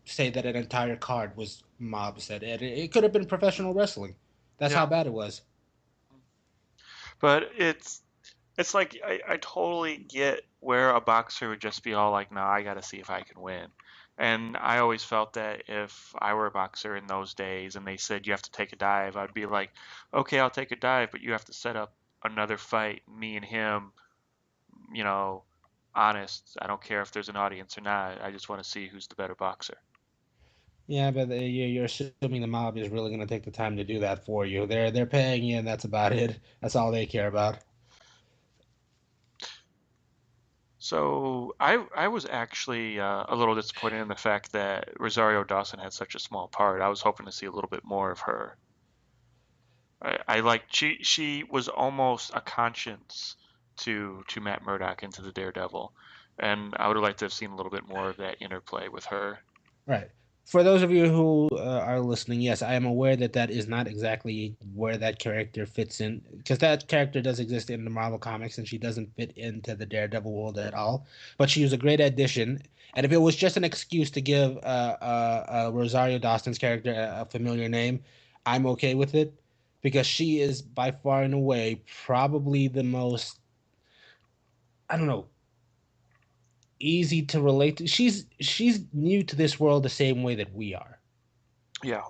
say that an entire card was mob set. It could have been professional wrestling. That's how Yeah. bad it was. But it's like I totally get where a boxer would just be all like, "No, I got to see if I can win." And I always felt that if I were a boxer in those days and they said you have to take a dive, I'd be like, "Okay, I'll take a dive, but you have to set up another fight, me and him, you know, honest. I don't care if there's an audience or not. I just want to see who's the better boxer." Yeah, but you're assuming the mob is really going to take the time to do that for you. They're paying you, and that's about it. That's all they care about. So I was actually a little disappointed in the fact that Rosario Dawson had such a small part. I was hoping to see a little bit more of her. I like she was almost a conscience to Matt Murdock and to the Daredevil, and I would have liked to have seen a little bit more of that interplay with her. Right. For those of you who are listening, yes, I am aware that that is not exactly where that character fits in, because that character does exist in the Marvel comics, and she doesn't fit into the Daredevil world at all. But she was a great addition, and if it was just an excuse to give Rosario Dawson's character a familiar name, I'm okay with it, because she is by far and away probably the most, I don't know, easy to relate to. She's new to this world the same way that we are. Yeah.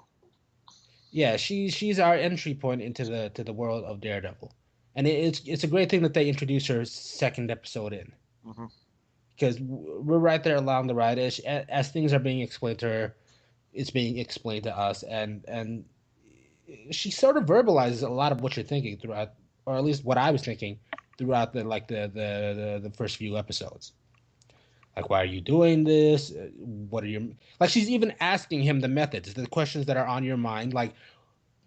Yeah, she's our entry point into the world of Daredevil, and it's a great thing that they introduce her second episode in, Hmm. because we're right there along the ride as things are being explained to her, it's being explained to us, and she sort of verbalizes a lot of what you're thinking throughout, or at least what I was thinking throughout the first few episodes. Like, why are you doing this? What are your, like? She's even asking him the methods, the questions that are on your mind, like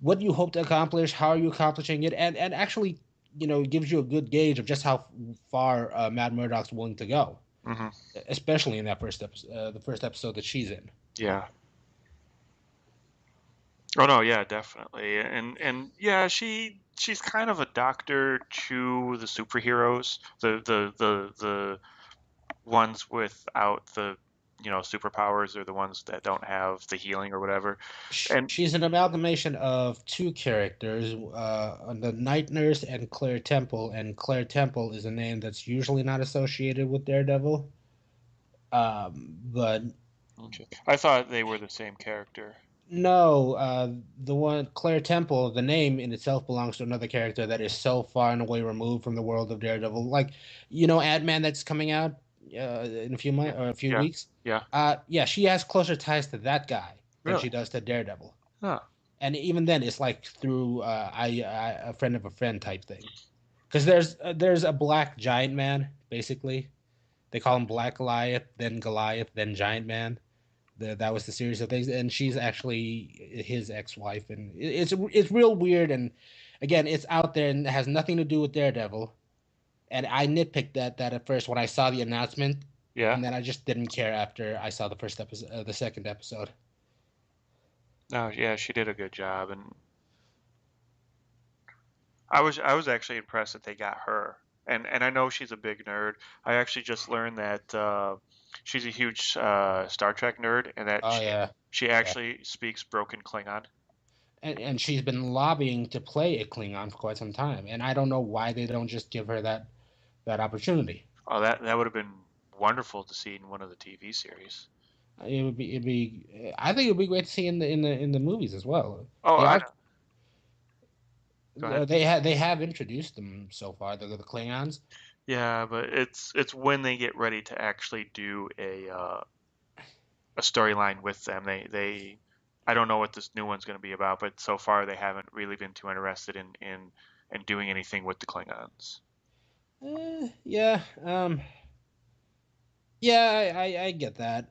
what do you hope to accomplish, how are you accomplishing it, and actually, gives you a good gauge of just how far Matt Murdock's willing to go, Hmm. especially in that first episode, the first episode that she's in. Yeah. Oh no, yeah, definitely. And yeah, she's kind of a doctor to the superheroes, the ones without the, superpowers, or the ones that don't have the healing or whatever. And She's an amalgamation of two characters, the Night Nurse and Claire Temple, and Claire Temple is a name that's usually not associated with Daredevil. But okay. I thought they were the same character. no, the one Claire Temple, the name in itself belongs to another character that is so far and away removed from the world of Daredevil. Like, Ant-Man that's coming out in a few Yeah. months or a few Yeah. weeks. Yeah. Yeah, she has closer ties to that guy than Really? she does to Daredevil. Huh. And even then, it's like through a friend of a friend type thing. Because there's a black giant man, basically. They call him Black Goliath, then Goliath, then Giant Man. That was the series of things, and she's actually his ex-wife, and it's real weird. And again, it's out there and it has nothing to do with Daredevil. And I nitpicked that at first when I saw the announcement, Yeah. and then I just didn't care after I saw the first episode, the second episode. No, yeah, she did a good job, and I was actually impressed that they got her. And I know she's a big nerd. I actually just learned that she's a huge Star Trek nerd, and that Oh yeah, she yeah. actually speaks broken Klingon. And she's been lobbying to play a Klingon for quite some time, and I don't know why they don't just give her that opportunity. Oh, that would have been wonderful to see in one of the TV series. It'd be. I think it'd be great to see in the movies as well. Oh, They I are know. Go ahead. they have introduced them so far, the Klingons. Yeah, but it's when they get ready to actually do a storyline with them. They I don't know what this new one's going to be about, but so far they haven't really been too interested in doing anything with the Klingons. Yeah, yeah, I get that.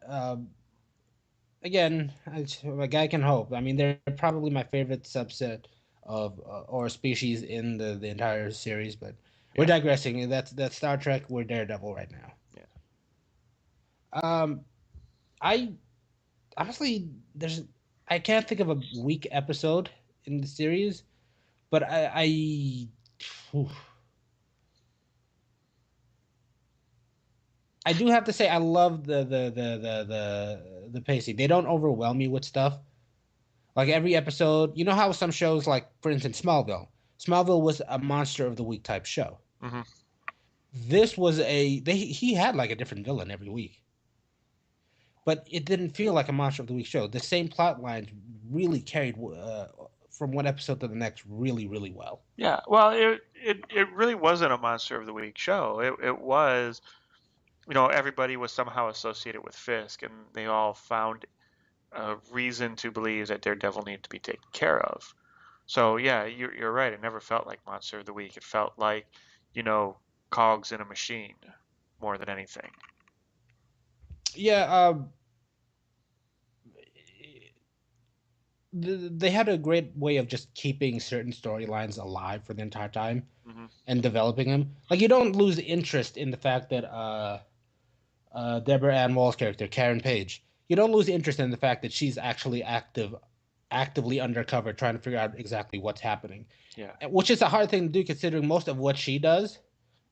Again, a guy can hope. I mean, they're probably my favorite subset of or species in the entire series, but we're Yeah, digressing. That's Star Trek. We're Daredevil right now. yeah. I honestly, I can't think of a weak episode in the series, but whew, I do have to say I love the pacing. They don't overwhelm me with stuff. Like every episode, you know how some shows, like for instance Smallville was a monster of the week type show. Hmm. This was he had like a different villain every week, but it didn't feel like a monster of the week show. The same plot lines really carried from one episode to the next really well. Yeah. Well, it really wasn't a Monster of the Week show. It was, everybody was somehow associated with Fisk, and they all found a reason to believe that Daredevil needed to be taken care of. So yeah, you're right. It never felt like Monster of the Week. It felt like, cogs in a machine more than anything. Yeah, they had a great way of just keeping certain storylines alive for the entire time Hmm. and developing them. Like you don't lose interest in the fact that Deborah Ann Wall's character Karen Page you don't lose interest in the fact that she's actually actively undercover, trying to figure out exactly what's happening. Yeah. Which is a hard thing to do, considering most of what she does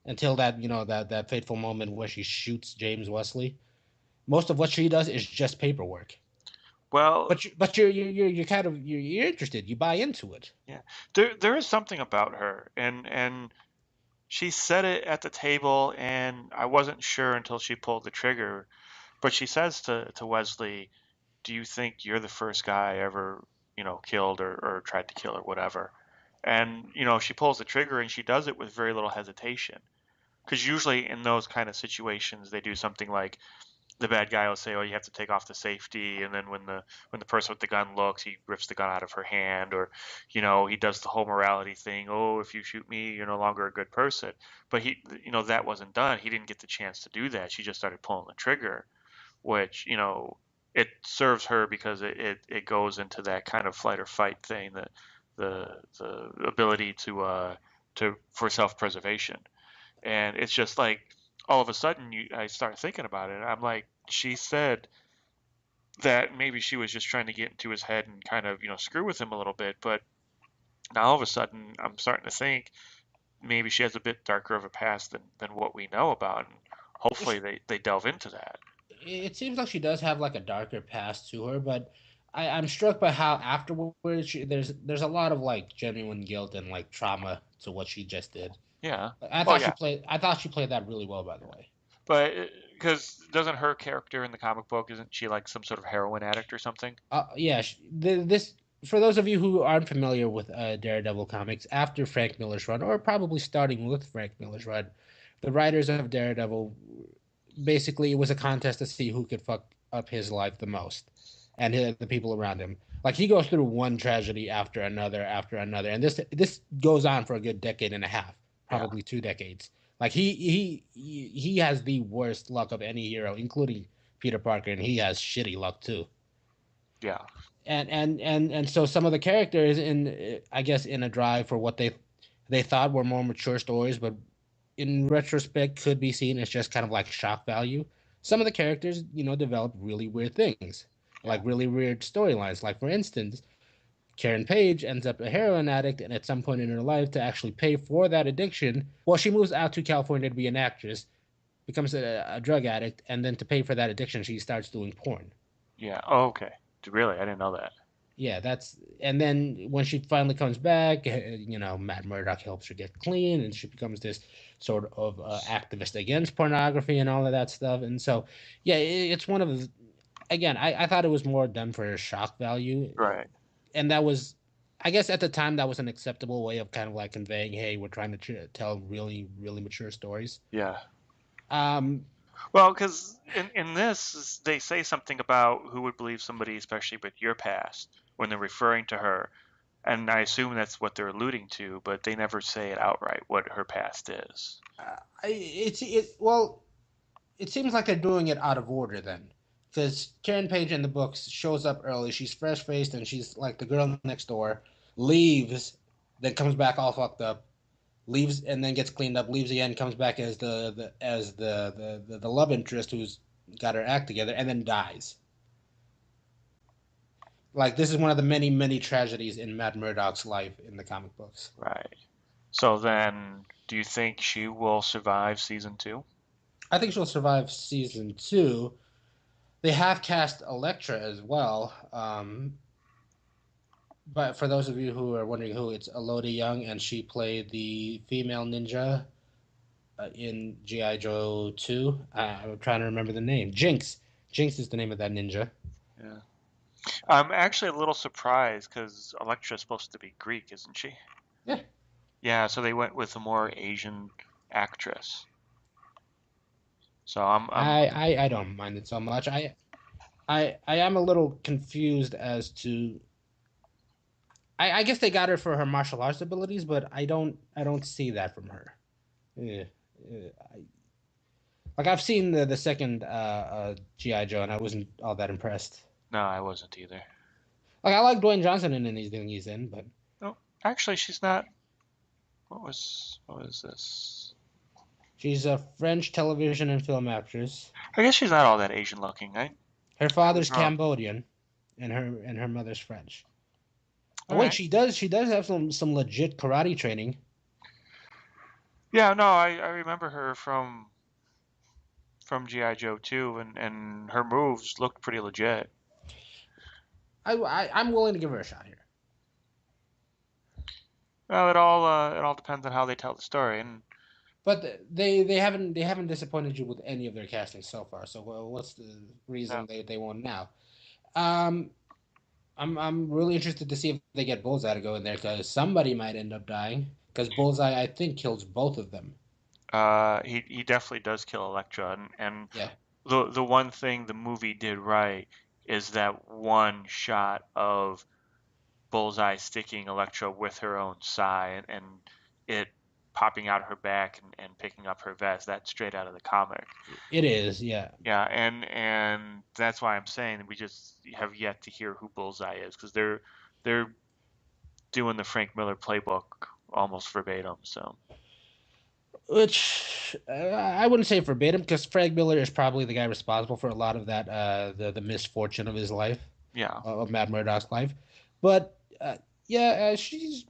until that that fateful moment where she shoots James Wesley. Most of what she does is just paperwork. Well, But you're kind of you're interested. You buy into it. yeah. There is something about her, and she said it at the table, and I wasn't sure until she pulled the trigger. But she says to Wesley, "Do you think you're the first guy ever, killed or tried to kill or whatever?" And she pulls the trigger, and she does it with very little hesitation. Because usually in those kind of situations, they do something like the bad guy will say, "Oh, you have to take off the safety," and then when the person with the gun looks, he rips the gun out of her hand, or he does the whole morality thing. "Oh, if you shoot me, you're no longer a good person." But that wasn't done. He didn't get the chance to do that. She just started pulling the trigger, which it serves her because it goes into that kind of flight or fight thing, that the ability to for self-preservation. And it's just like all of a sudden I start thinking about it. I'm like, she said that maybe she was just trying to get into his head and kind of screw with him a little bit, but now all of a sudden I'm starting to think maybe she has a bit darker of a past than what we know about, and hopefully they delve into that. It seems like she does have like a darker past to her, but I'm struck by how afterwards there's a lot of like genuine guilt and like trauma to what she just did. Yeah. I Oh thought she yeah. played I thought she played that really well, by the way. But because doesn't her character in the comic book, isn't she like some sort of heroin addict or something? Yeah, this for those of you who aren't familiar with Daredevil comics, after Frank Miller's run, or probably starting with Frank Miller's run, the writers of Daredevil basically it was a contest to see who could fuck up his life the most, and the people around him. Like he goes through one tragedy after another, and this goes on for a good decade and a half, Yeah. probably 2 decades. Like he has the worst luck of any hero, including Peter Parker, and he has shitty luck too. Yeah. And so some of the characters in I guess in a drive for what they thought were more mature stories, but in retrospect could be seen as just kind of like shock value. Some of the characters, develop really weird things, Yeah. like really weird storylines. Like for instance, Karen Page ends up a heroin addict, and at some point in her life, to actually pay for that addiction, well, she moves out to California to be an actress, becomes a drug addict, and then to pay for that addiction, she starts doing porn. Yeah. Oh, okay. Really, I didn't know that. Yeah, that's and then when she finally comes back, Matt Murdock helps her get clean, and she becomes this sort of activist against pornography and all of that stuff. And so, yeah, it's one of again, I thought it was more done for shock value, Right. and that was, I guess, at the time that was an acceptable way of kind of like conveying, hey, we're trying to tell really really mature stories. Yeah. Um, Well, because in this, they say something about who would believe somebody, especially with your past, when they're referring to her. And I assume that's what they're alluding to, but they never say it outright what her past is. well, it seems like they're doing it out of order then. Because Karen Page in the books shows up early. She's fresh faced and she's like the girl next door, leaves, then comes back all fucked up, leaves and then gets cleaned up, leaves again, comes back as the love interest who's got her act together, and then dies. Like this is one of the many, many tragedies in Matt Murdock's life in the comic books. Right. So then, do you think she will survive season 2? I think she'll survive season 2. They have cast Elektra as well. But for those of you who are wondering who, it's Elodie Young, and she played the female ninja in G.I. Joe 2. I'm trying to remember the name. Jinx. Jinx is the name of that ninja. Yeah. I'm actually a little surprised because Elektra is supposed to be Greek, isn't she? Yeah. Yeah, so they went with a more Asian actress. So I don't mind it so much. I am a little confused as to. I guess they got her for her martial arts abilities, but I don't see that from her. Yeah, like I've seen the second GI Joe, and I wasn't all that impressed. no, I wasn't either. Like I like Dwayne Johnson in anything he's in, but No, actually, she's not. What was this? she's a French television and film actress. I guess she's not all that Asian looking. Her father's wrong. Cambodian, and her mother's French. Oh All wait, right. she does have some legit karate training. Yeah, no, I remember her from GI Joe too, and her moves looked pretty legit. I'm willing to give her a shot here. Well, it all depends on how they tell the story, and But they haven't disappointed you with any of their casting so far. So what's the yeah. reason they won now? Um, I'm really interested to see if they get Bullseye to go in there because somebody might end up dying. Because Bullseye, I think, kills both of them. He definitely does kill Elektra, and Yeah, the one thing the movie did right is that one shot of Bullseye sticking Elektra with her own sai and it popping out her back and picking up her vest. That's straight out of the comic. it is. Yeah, Yeah, and that's why I'm saying we just have yet to hear who Bullseye is because they're doing the Frank Miller playbook almost verbatim. So which I wouldn't say verbatim because Frank Miller is probably the guy responsible for a lot of that the misfortune of his life, yeah, of Matt Murdock's life. But yeah, she's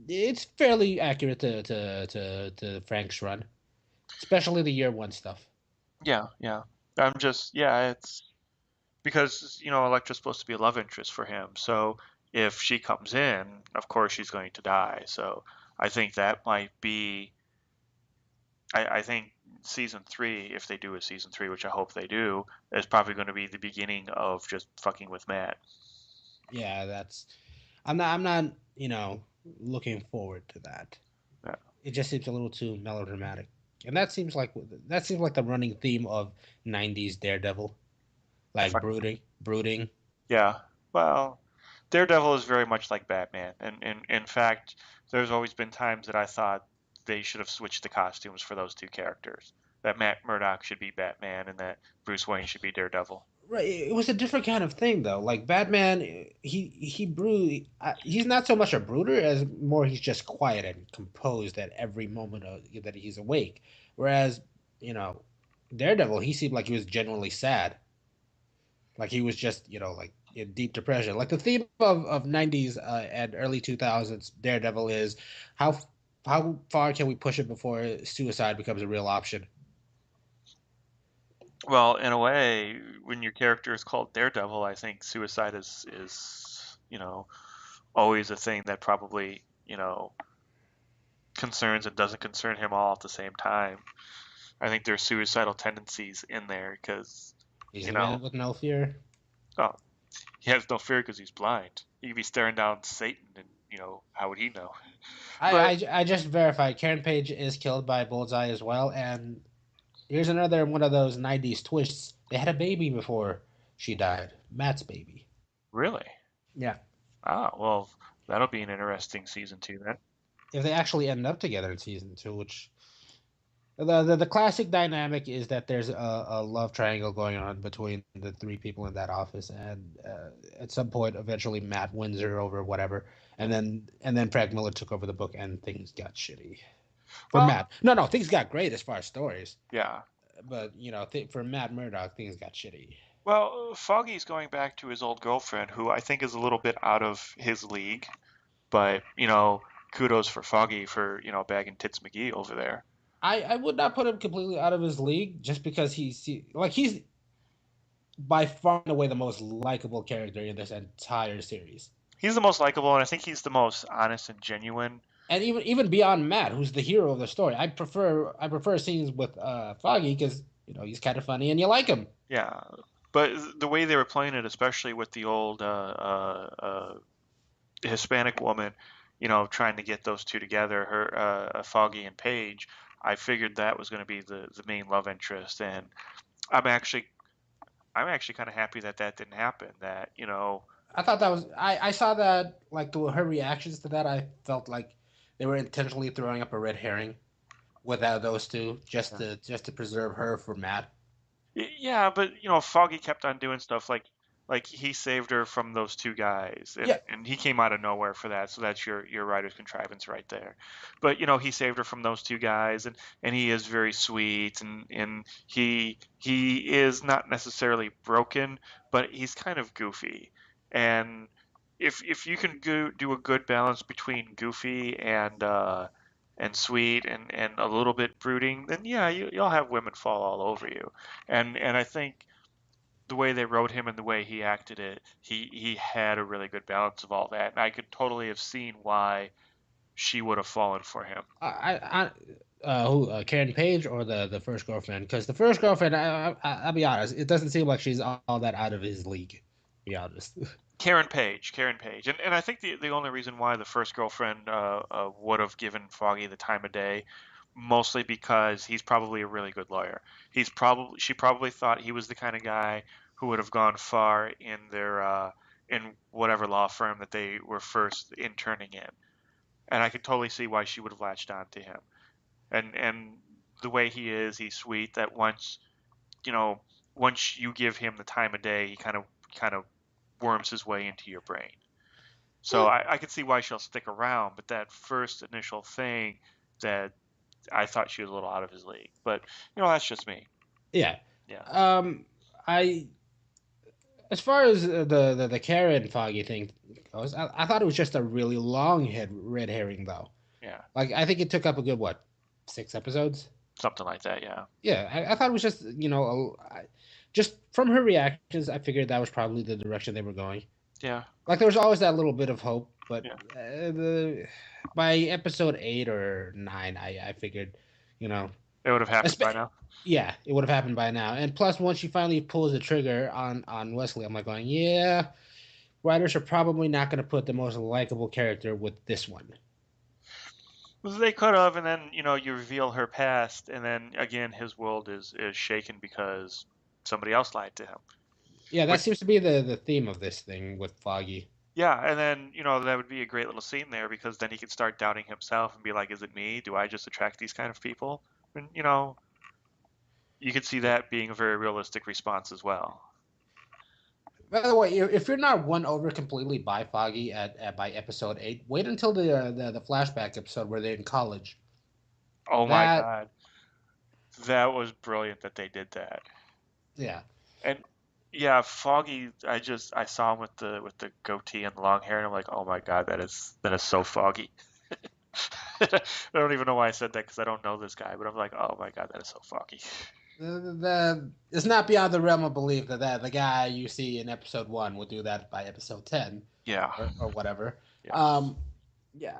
it's fairly accurate to Frank's run, especially the year one stuff. yeah. I'm just yeah, it's because Elektra's supposed to be a love interest for him. So if she comes in, of course she's going to die. So I think that might be. I think season three, if they do a season three, which I hope they do, is probably going to be the beginning of just fucking with Matt. Yeah, that's I'm not looking forward to that. Yeah. It just seems a little too melodramatic, and that seems like the running theme of '90s Daredevil, like Fuck. brooding. Yeah. Well, Daredevil is very much like Batman, and in fact, there's always been times that I thought they should have switched the costumes for those two characters. That Matt Murdock should be Batman, and that Bruce Wayne should be Daredevil. Right, it was a different kind of thing though. Like Batman, he brood. He's not so much a brooder as more he's just quiet and composed at every moment that he's awake. Whereas, you know, Daredevil, he seemed like he was genuinely sad. Like he was just, like in deep depression. Like the theme of '90s and early 2000s Daredevil is how how far can we push it before suicide becomes a real option? Well, in a way, when your character is called Daredevil, I think suicide is always a thing that probably concerns and doesn't concern him all at the same time. I think there's suicidal tendencies in there because He's you a know, man with no fear. oh, he has no fear because he's blind. He could be staring down Satan, and how would he know? But I just verified Karen Page is killed by Bullseye as well, and here's another one of those '90s twists. They had a baby before she died, Matt's baby. really, Yeah, well, that'll be an interesting season two then. if they actually end up together in season two, which the classic dynamic is that there's a love triangle going on between the three people in that office, and at some point, eventually Matt wins her over, whatever, and then Frank Miller took over the book, and things got shitty for Well, Matt. No, things got great as far as stories, yeah. but for Matt Murdock, things got shitty. Well, Foggy's going back to his old girlfriend, who I think is a little bit out of his league. But kudos for Foggy for bagging Tits McGee over there. I would not put him completely out of his league just because he's by far and away the most likable character in this entire series. He's the most likable, and I think he's the most honest and genuine. And even beyond Matt, who's the hero of the story, I prefer scenes with Foggy because he's kind of funny and you like him. Yeah, but the way they were playing it, especially with the old Hispanic woman, trying to get those two together, her Foggy and Paige, I figured that was going to be the main love interest, and I'm actually kind of happy that that didn't happen. That I thought that was I saw that like her reactions to that. I felt like they were intentionally throwing up a red herring without those two just to preserve her for Matt. yeah, but Foggy kept on doing stuff like like he saved her from those two guys, Yeah. and he came out of nowhere for that. So that's your writer's contrivance right there. But he saved her from those two guys, and he is very sweet, and he is not necessarily broken, but he's kind of goofy. And if you can do a good balance between goofy and sweet and a little bit brooding, then yeah, you'll have women fall all over you. And I think the way they wrote him and the way he acted it, he had a really good balance of all that, and I could totally have seen why she would have fallen for him. Who, Karen Page or the first girlfriend? Because the first girlfriend, I'll be honest, it doesn't seem like she's all that out of his league. To be honest. Karen Page, and I think the only reason why the first girlfriend would have given Foggy the time of day, mostly because he's probably a really good lawyer. She probably thought he was the kind of guy who would have gone far in their in whatever law firm that they were first interning in, and I could totally see why she would have latched on to him. And the way he is, he's sweet. That you know once you give him the time of day, he kind of worms his way into your brain. So I could see why she'll stick around, but that first initial thing, that I thought she was a little out of his league. But that's just me. Yeah. Yeah. I As far as the Karen Foggy thing goes, I thought it was just a really long red herring though. Yeah. Like I think it took up a good 6 episodes. Something like that. Yeah. Yeah, I thought it was just just from her reactions, I figured that was probably the direction they were going. Yeah. Like there was always that little bit of hope, but Yeah. by episode 8 or 9, I figured, it would have happened by now. Yeah, it would have happened by now. And plus, once she finally pulls the trigger on Wesley, I'm like going, yeah, writers are probably not going to put the most likable character with this one. Well, they could have, and then you reveal her past, and then again his world is shaken because somebody else lied to him. Yeah, that seems to be the theme of this thing with Foggy. Yeah, and then that would be a great little scene there, because then he could start doubting himself and be like, "Is it me? Do I just attract these kind of people?" And you could see that being a very realistic response as well. By the way, if you're not won over completely by Foggy by episode 8, wait until the flashback episode where they're in college. Oh my God, that was brilliant that they did that. Yeah, and yeah, Foggy. I saw him with the goatee and the long hair, and I'm like, oh my God, that is so Foggy. I don't even know why I said that, because I don't know this guy, but I'm like, oh my God, that is so Foggy. It's not beyond the realm of belief that the guy you see in episode 1 will do that by episode 10. Yeah. Or whatever. Yeah. Yeah,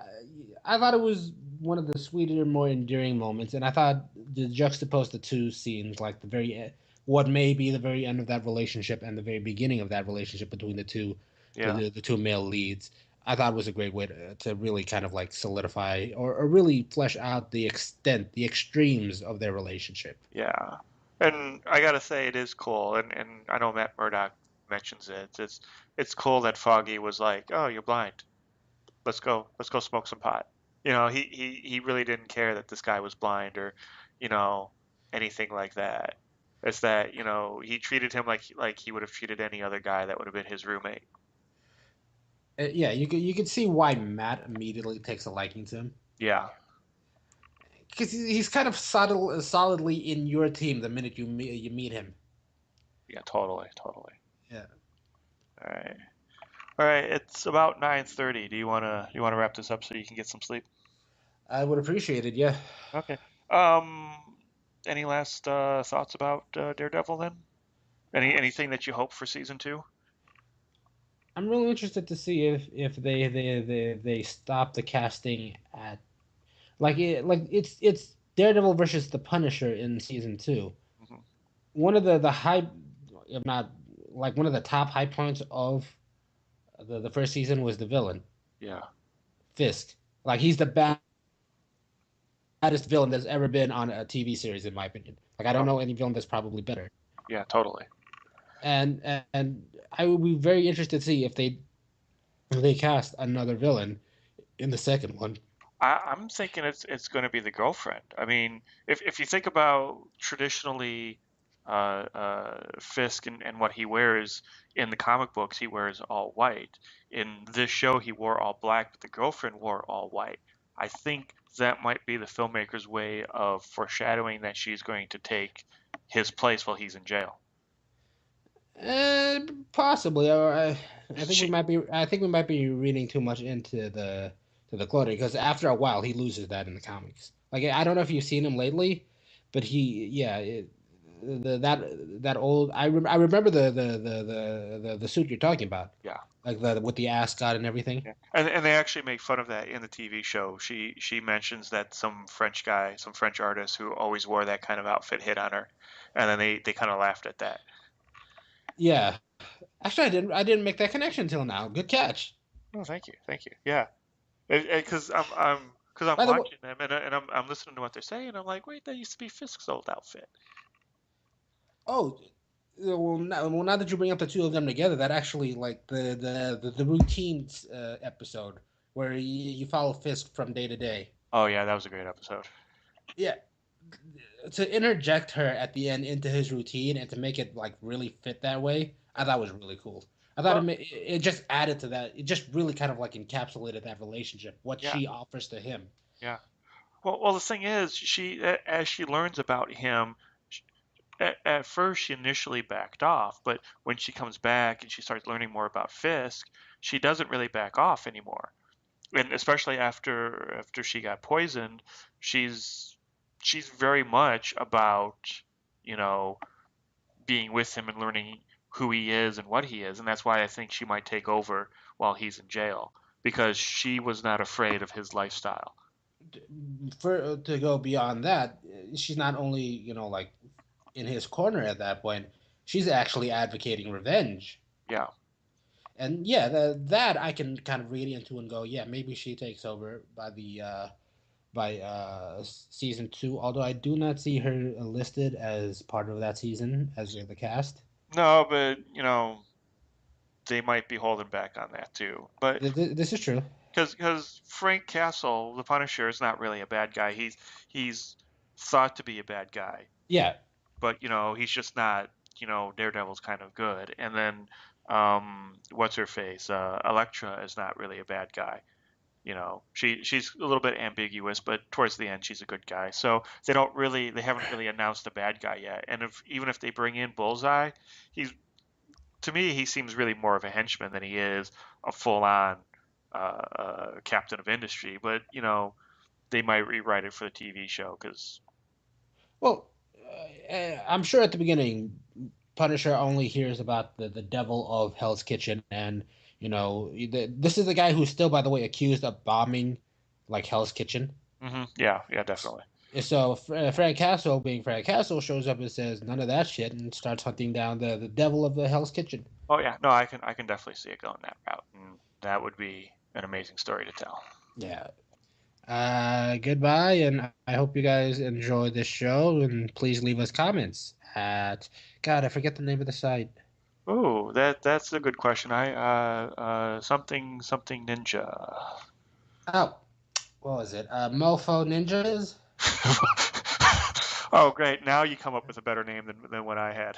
I thought it was one of the sweeter, more endearing moments, and I thought the juxtapose the two scenes, like what may be the very end of that relationship and the very beginning of that relationship between the two, the two male leads, I thought was a great way to really kind of like solidify or really flesh out the extremes of their relationship. Yeah. And I gotta say, it is cool, and I know Matt Murdock mentions it. It's cool that Foggy was like, "Oh, you're blind. Let's go smoke some pot." He really didn't care that this guy was blind or, anything like that. It's that he treated him like he would have treated any other guy that would have been his roommate. Yeah, you could see why Matt immediately takes a liking to him. Yeah. Because he's kind of solidly in your team the minute you meet him. Yeah, totally. Yeah. All right. It's about 9:30. Do you wanna wrap this up so you can get some sleep? I would appreciate it. Yeah. Okay. Any last thoughts about Daredevil then? Anything that you hope for season 2? I'm really interested to see if they stop the casting at it's Daredevil versus the Punisher in season 2. Mm-hmm. One of the high, if not like one of the top high points of the first season was the villain. Yeah. Fisk. Like he's the baddest villain that's ever been on a TV series, in my opinion. Like I don't know any villain that's probably better. Yeah, totally. And I would be very interested to see if they cast another villain in the second one. I'm thinking it's going to be the girlfriend. I mean, if you think about traditionally Fisk and what he wears in the comic books, he wears all white. In this show, he wore all black, but the girlfriend wore all white. I think that might be the filmmaker's way of foreshadowing that she's going to take his place while he's in jail. Possibly. I think we She, might be. I think we might be reading too much into the clothing because after a while he loses that in the comics. Like I don't know if you've seen him lately, but that old. I remember the suit you're talking about, yeah. like the with the ascot and everything. Yeah. And they actually make fun of that in the TV show. She mentions that some French guy, some French artist who always wore that kind of outfit hit on her, and then they kind of laughed at that. Yeah, actually, I didn't make that connection till now. Good catch. Oh, thank you. Yeah, because I'm By the way, watching them and I'm listening to what they're saying. I'm like, wait, that used to be Fisk's old outfit. oh, well, now that you bring up the two of them together, that actually like the routines episode where you follow Fisk from day to day. Oh yeah, that was a great episode. Yeah, to interject her at the end into his routine and to make it like really fit that way, I thought was really cool. I thought Well, it just added to that. It just really kind of like encapsulated that relationship, what yeah, she offers to him. yeah. Well, the thing is, as she learns about him, at first she initially backed off, but when she comes back and she starts learning more about Fisk, she doesn't really back off anymore. And especially after she got poisoned, she's very much about, you know, being with him and learning who he is and what he is, and that's why I think she might take over while he's in jail because she was not afraid of his lifestyle. For to go beyond that, she's not only like in his corner at that point, she's actually advocating revenge. Yeah. And yeah, that I can kind of read into and go, yeah, maybe she takes over by season 2. Although I do not see her listed as part of that season as the cast. No, but they might be holding back on that too. But This is true. because Frank Castle, the Punisher, is not really a bad guy. He's thought to be a bad guy, Yeah. but he's just not. Daredevil's kind of good, and then what's her face? Elektra is not really a bad guy. She's a little bit ambiguous, but towards the end she's a good guy. So they haven't really announced a bad guy yet. And even if they bring in Bullseye, he's to me he seems really more of a henchman than he is a full on captain of industry. But they might rewrite it for the TV show because Well, I'm sure at the beginning, Punisher only hears about the devil of Hell's Kitchen, and this is the guy who's still, by the way, accused of bombing like Hell's Kitchen. yeah, definitely. So Frank Castle, being Frank Castle, shows up and says none of that shit and starts hunting down the devil of the Hell's Kitchen. Oh yeah, no, I can definitely see it going that route, and that would be an amazing story to tell. Yeah. Goodbye, and I hope you guys enjoyed this show, and please leave us comments at, God, I forget the name of the site. Oh, that's a good question. Something ninja. Oh, what was it? Mofo Ninjas? Oh, great. Now you come up with a better name than what I had.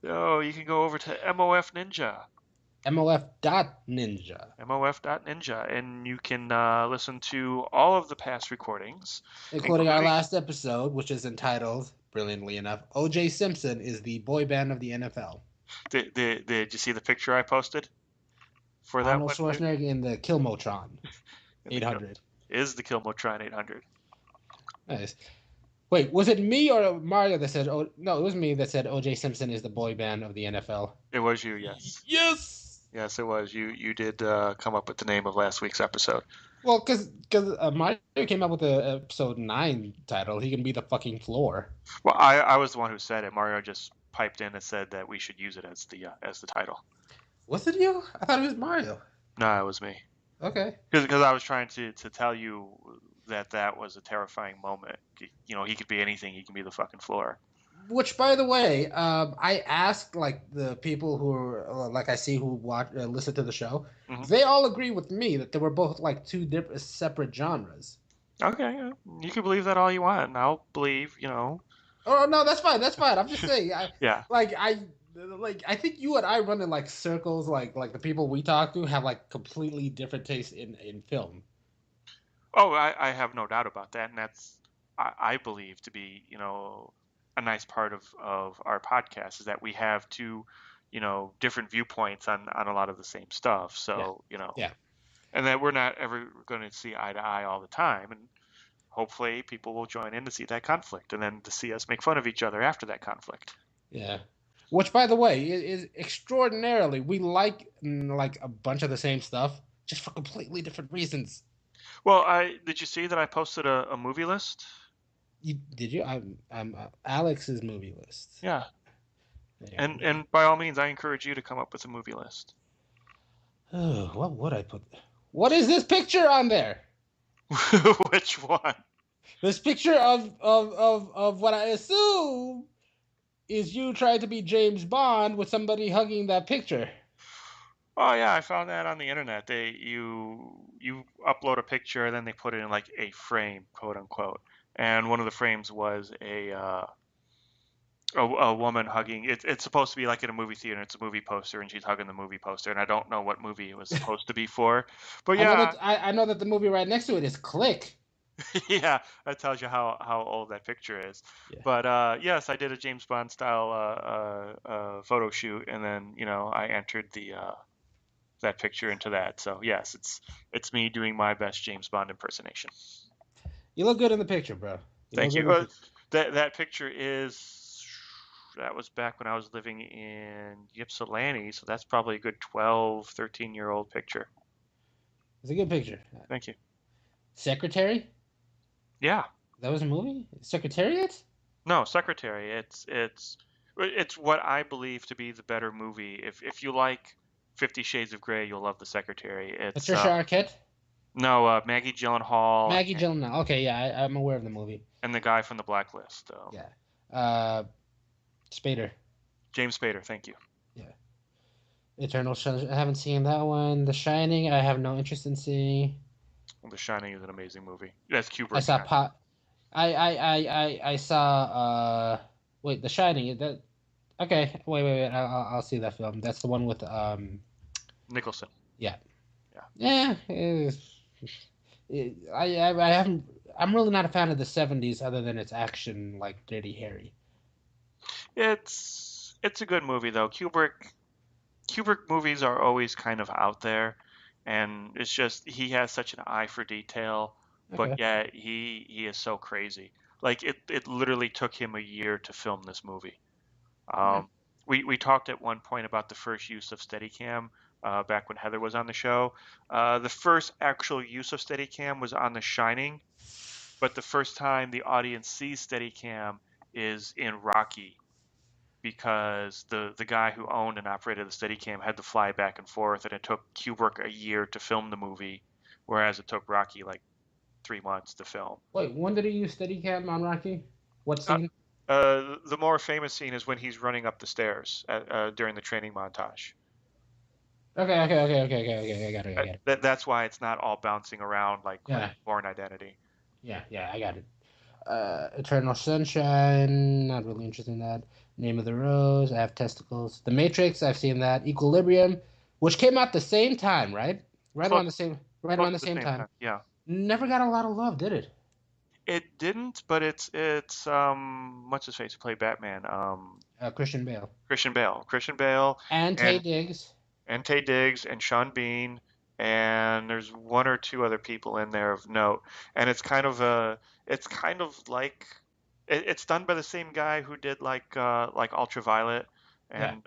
Oh, you can go over to MOF Ninja. MOF.Ninja. MOF.Ninja, and you can listen to all of the past recordings, Including our last episode, which is entitled, brilliantly enough, O.J. Simpson is the boy band of the NFL. Did you see the picture I posted for that Arnold one? Schwarzenegger in the Kilmotron 800. Is the Kilmotron 800. Nice. Wait, was it me or Mario that said, oh, no, it was me that said O.J. Simpson is the boy band of the NFL? It was you, yes. Yes! Yes, it was. You did come up with the name of last week's episode. Well, because Mario came up with the episode 9 title, he can be the fucking floor. Well, I was the one who said it. Mario just piped in and said that we should use it as the title. Was it you? I thought it was Mario. No, it was me. Okay. Because I was trying to tell you that was a terrifying moment. He could be anything. He can be the fucking floor. Which, by the way, I asked like the people who are like I see who watch listen to the show. Mm-hmm. They all agree with me that they were both like two separate genres. Okay, you can believe that all you want, and I'll believe Oh no, that's fine. That's fine. I'm just saying. Yeah. I think you and I run in like circles. Like the people we talk to have like completely different tastes in film. Oh, I have no doubt about that, and that's I believe to be a nice part of our podcast is that we have two different viewpoints on a lot of the same stuff. Yeah. So Yeah. and that we're not ever going to see eye to eye all the time, and hopefully people will join in to see that conflict and then to see us make fun of each other after that conflict. Yeah. Which, by the way, is extraordinarily we like a bunch of the same stuff, just for completely different reasons. Well, I did you see that I posted a movie list? Did you? I'm Alex's movie list. Yeah. Yeah. And by all means, I encourage you to come up with a movie list. Oh, what would I put? What is this picture on there? Which one? This picture of what I assume is you trying to be James Bond with somebody hugging that picture. Oh yeah, I found that on the internet. You upload a picture and then they put it in like a frame, quote unquote. And one of the frames was a woman hugging. It's supposed to be like in a movie theater. It's a movie poster, and she's hugging the movie poster. And I don't know what movie it was supposed to be for, but yeah, I know that the movie right next to it is Click. yeah, that tells you how old that picture is. Yeah. But yes, I did a James Bond style photo shoot, and then I entered the that picture into that. So yes, it's me doing my best James Bond impersonation. You look good in the picture, bro. Thank you. That picture that was back when I was living in Ypsilanti, so that's probably a good 12, 13-year-old picture. It's a good picture. Thank you. Secretary? Yeah. That was a movie? Secretariat? No, Secretary. It's what I believe to be the better movie. If you like 50 Shades of Grey, you'll love The Secretary. It's Patricia Arquette? No, Maggie Gyllenhaal. Maggie Gyllenhaal. Okay, yeah, I'm aware of the movie. And the guy from The Blacklist. Yeah. Spader. James Spader, thank you. Yeah. Eternal Sunshine. I haven't seen that one. The Shining. I have no interest in seeing. The Shining is an amazing movie. That's Kubrick. I saw I saw. Wait, The Shining. That. Okay. Wait. I'll see that film. That's the one with Nicholson. Yeah. Yeah. I haven't. I'm really not a fan of the '70s, other than its action, like Dirty Harry. It's a good movie though. Kubrick movies are always kind of out there, and it's just he has such an eye for detail, but yet he is so crazy. Like it literally took him a year to film this movie. We talked at one point about the first use of Steadicam back when Heather was on the show. The first actual use of Steadicam was on The Shining, but the first time the audience sees Steadicam is in Rocky, because the guy who owned and operated the Steadicam had to fly back and forth, and it took Kubrick a year to film the movie, whereas it took Rocky like 3 months to film. Wait, when did he use Steadicam on Rocky? What scene? The more famous scene is when he's running up the stairs during the training montage. Okay. I got it. That's why it's not all bouncing around like Born Identity. Yeah, I got it. Eternal Sunshine, not really interested in that. Name of the Rose, I have Testicles. The Matrix, I've seen that. Equilibrium, which came out the same time, right? Right around the same time. Yeah. Never got a lot of love, did it? It didn't, but it's what's his face who played Batman? Christian Bale. Christian Bale. And Taye Diggs. And Taye Diggs and Sean Bean, and there's one or two other people in there of note. And it's kind of like it's done by the same guy who did like Ultraviolet and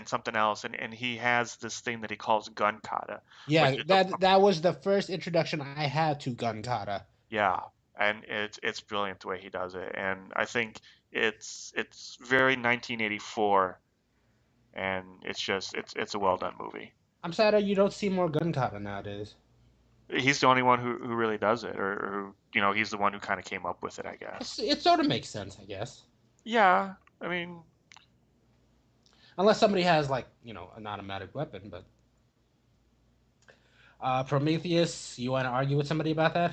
something else, and he has this thing that he calls gun kata. Yeah, that was the first introduction I had to gun kata. Yeah, and it's brilliant the way he does it, and I think it's very 1984, and it's a well done movie. I'm sad that you don't see more gun kata nowadays. He's the only one who really does it, or he's the one who kind of came up with it, I guess. It sort of makes sense, I guess. Yeah, I mean, unless somebody has like an automatic weapon, but Prometheus. You want to argue with somebody about that?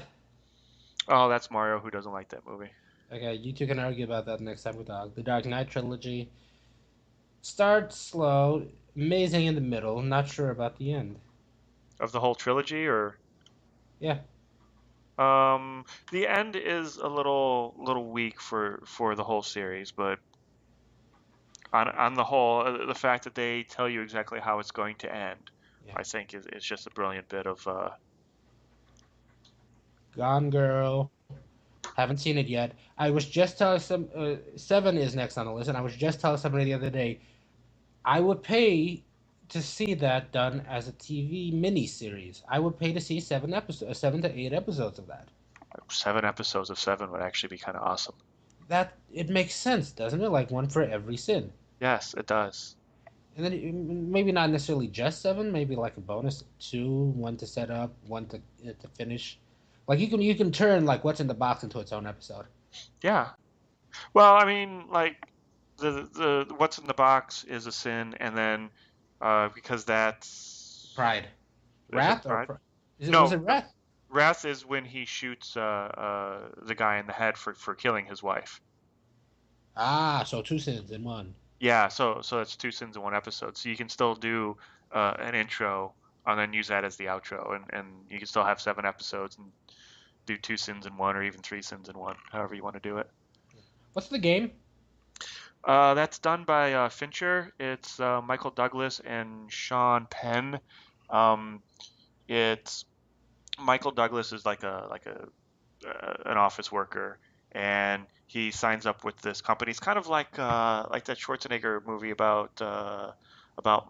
Oh, that's Mario who doesn't like that movie. Okay, you two can argue about that next time we talk. The Dark Knight trilogy starts slow, amazing in the middle, not sure about the end. Of the whole trilogy, or Yeah, the end is a little weak for the whole series, but on the whole, the fact that they tell you exactly how it's going to end, yeah. I think is just a brilliant bit of Gone Girl. Haven't seen it yet. I was just telling Seven is next on the list, and I was just telling somebody the other day I would pay to see that done as a TV miniseries. I would pay to see 7 to 8 episodes of that. 7 episodes of Seven would actually be kind of awesome. That it makes sense, doesn't it? Like one for every sin, Yes, it does. and then maybe not necessarily just seven. Maybe like a bonus two, one to set up, one to finish. Like you can turn like what's in the box into its own episode. Yeah. Well, I mean, like the what's in the box is a sin, and then because that's Pride, is it Wrath, or pride? is it was No, it no. Wrath? Wrath is when he shoots the guy in the head for killing his wife. Ah, so two sins in one. Yeah, so that's 2 sins in 1 episode. So you can still do an intro and then use that as the outro, and you can still have 7 episodes and do 2 sins in 1 or even 3 sins in 1, however you want to do it. What's the game? That's done by Fincher. It's Michael Douglas and Sean Penn. Um, it's Michael Douglas is like a an office worker, and he signs up with this company. It's kind of like that Schwarzenegger movie about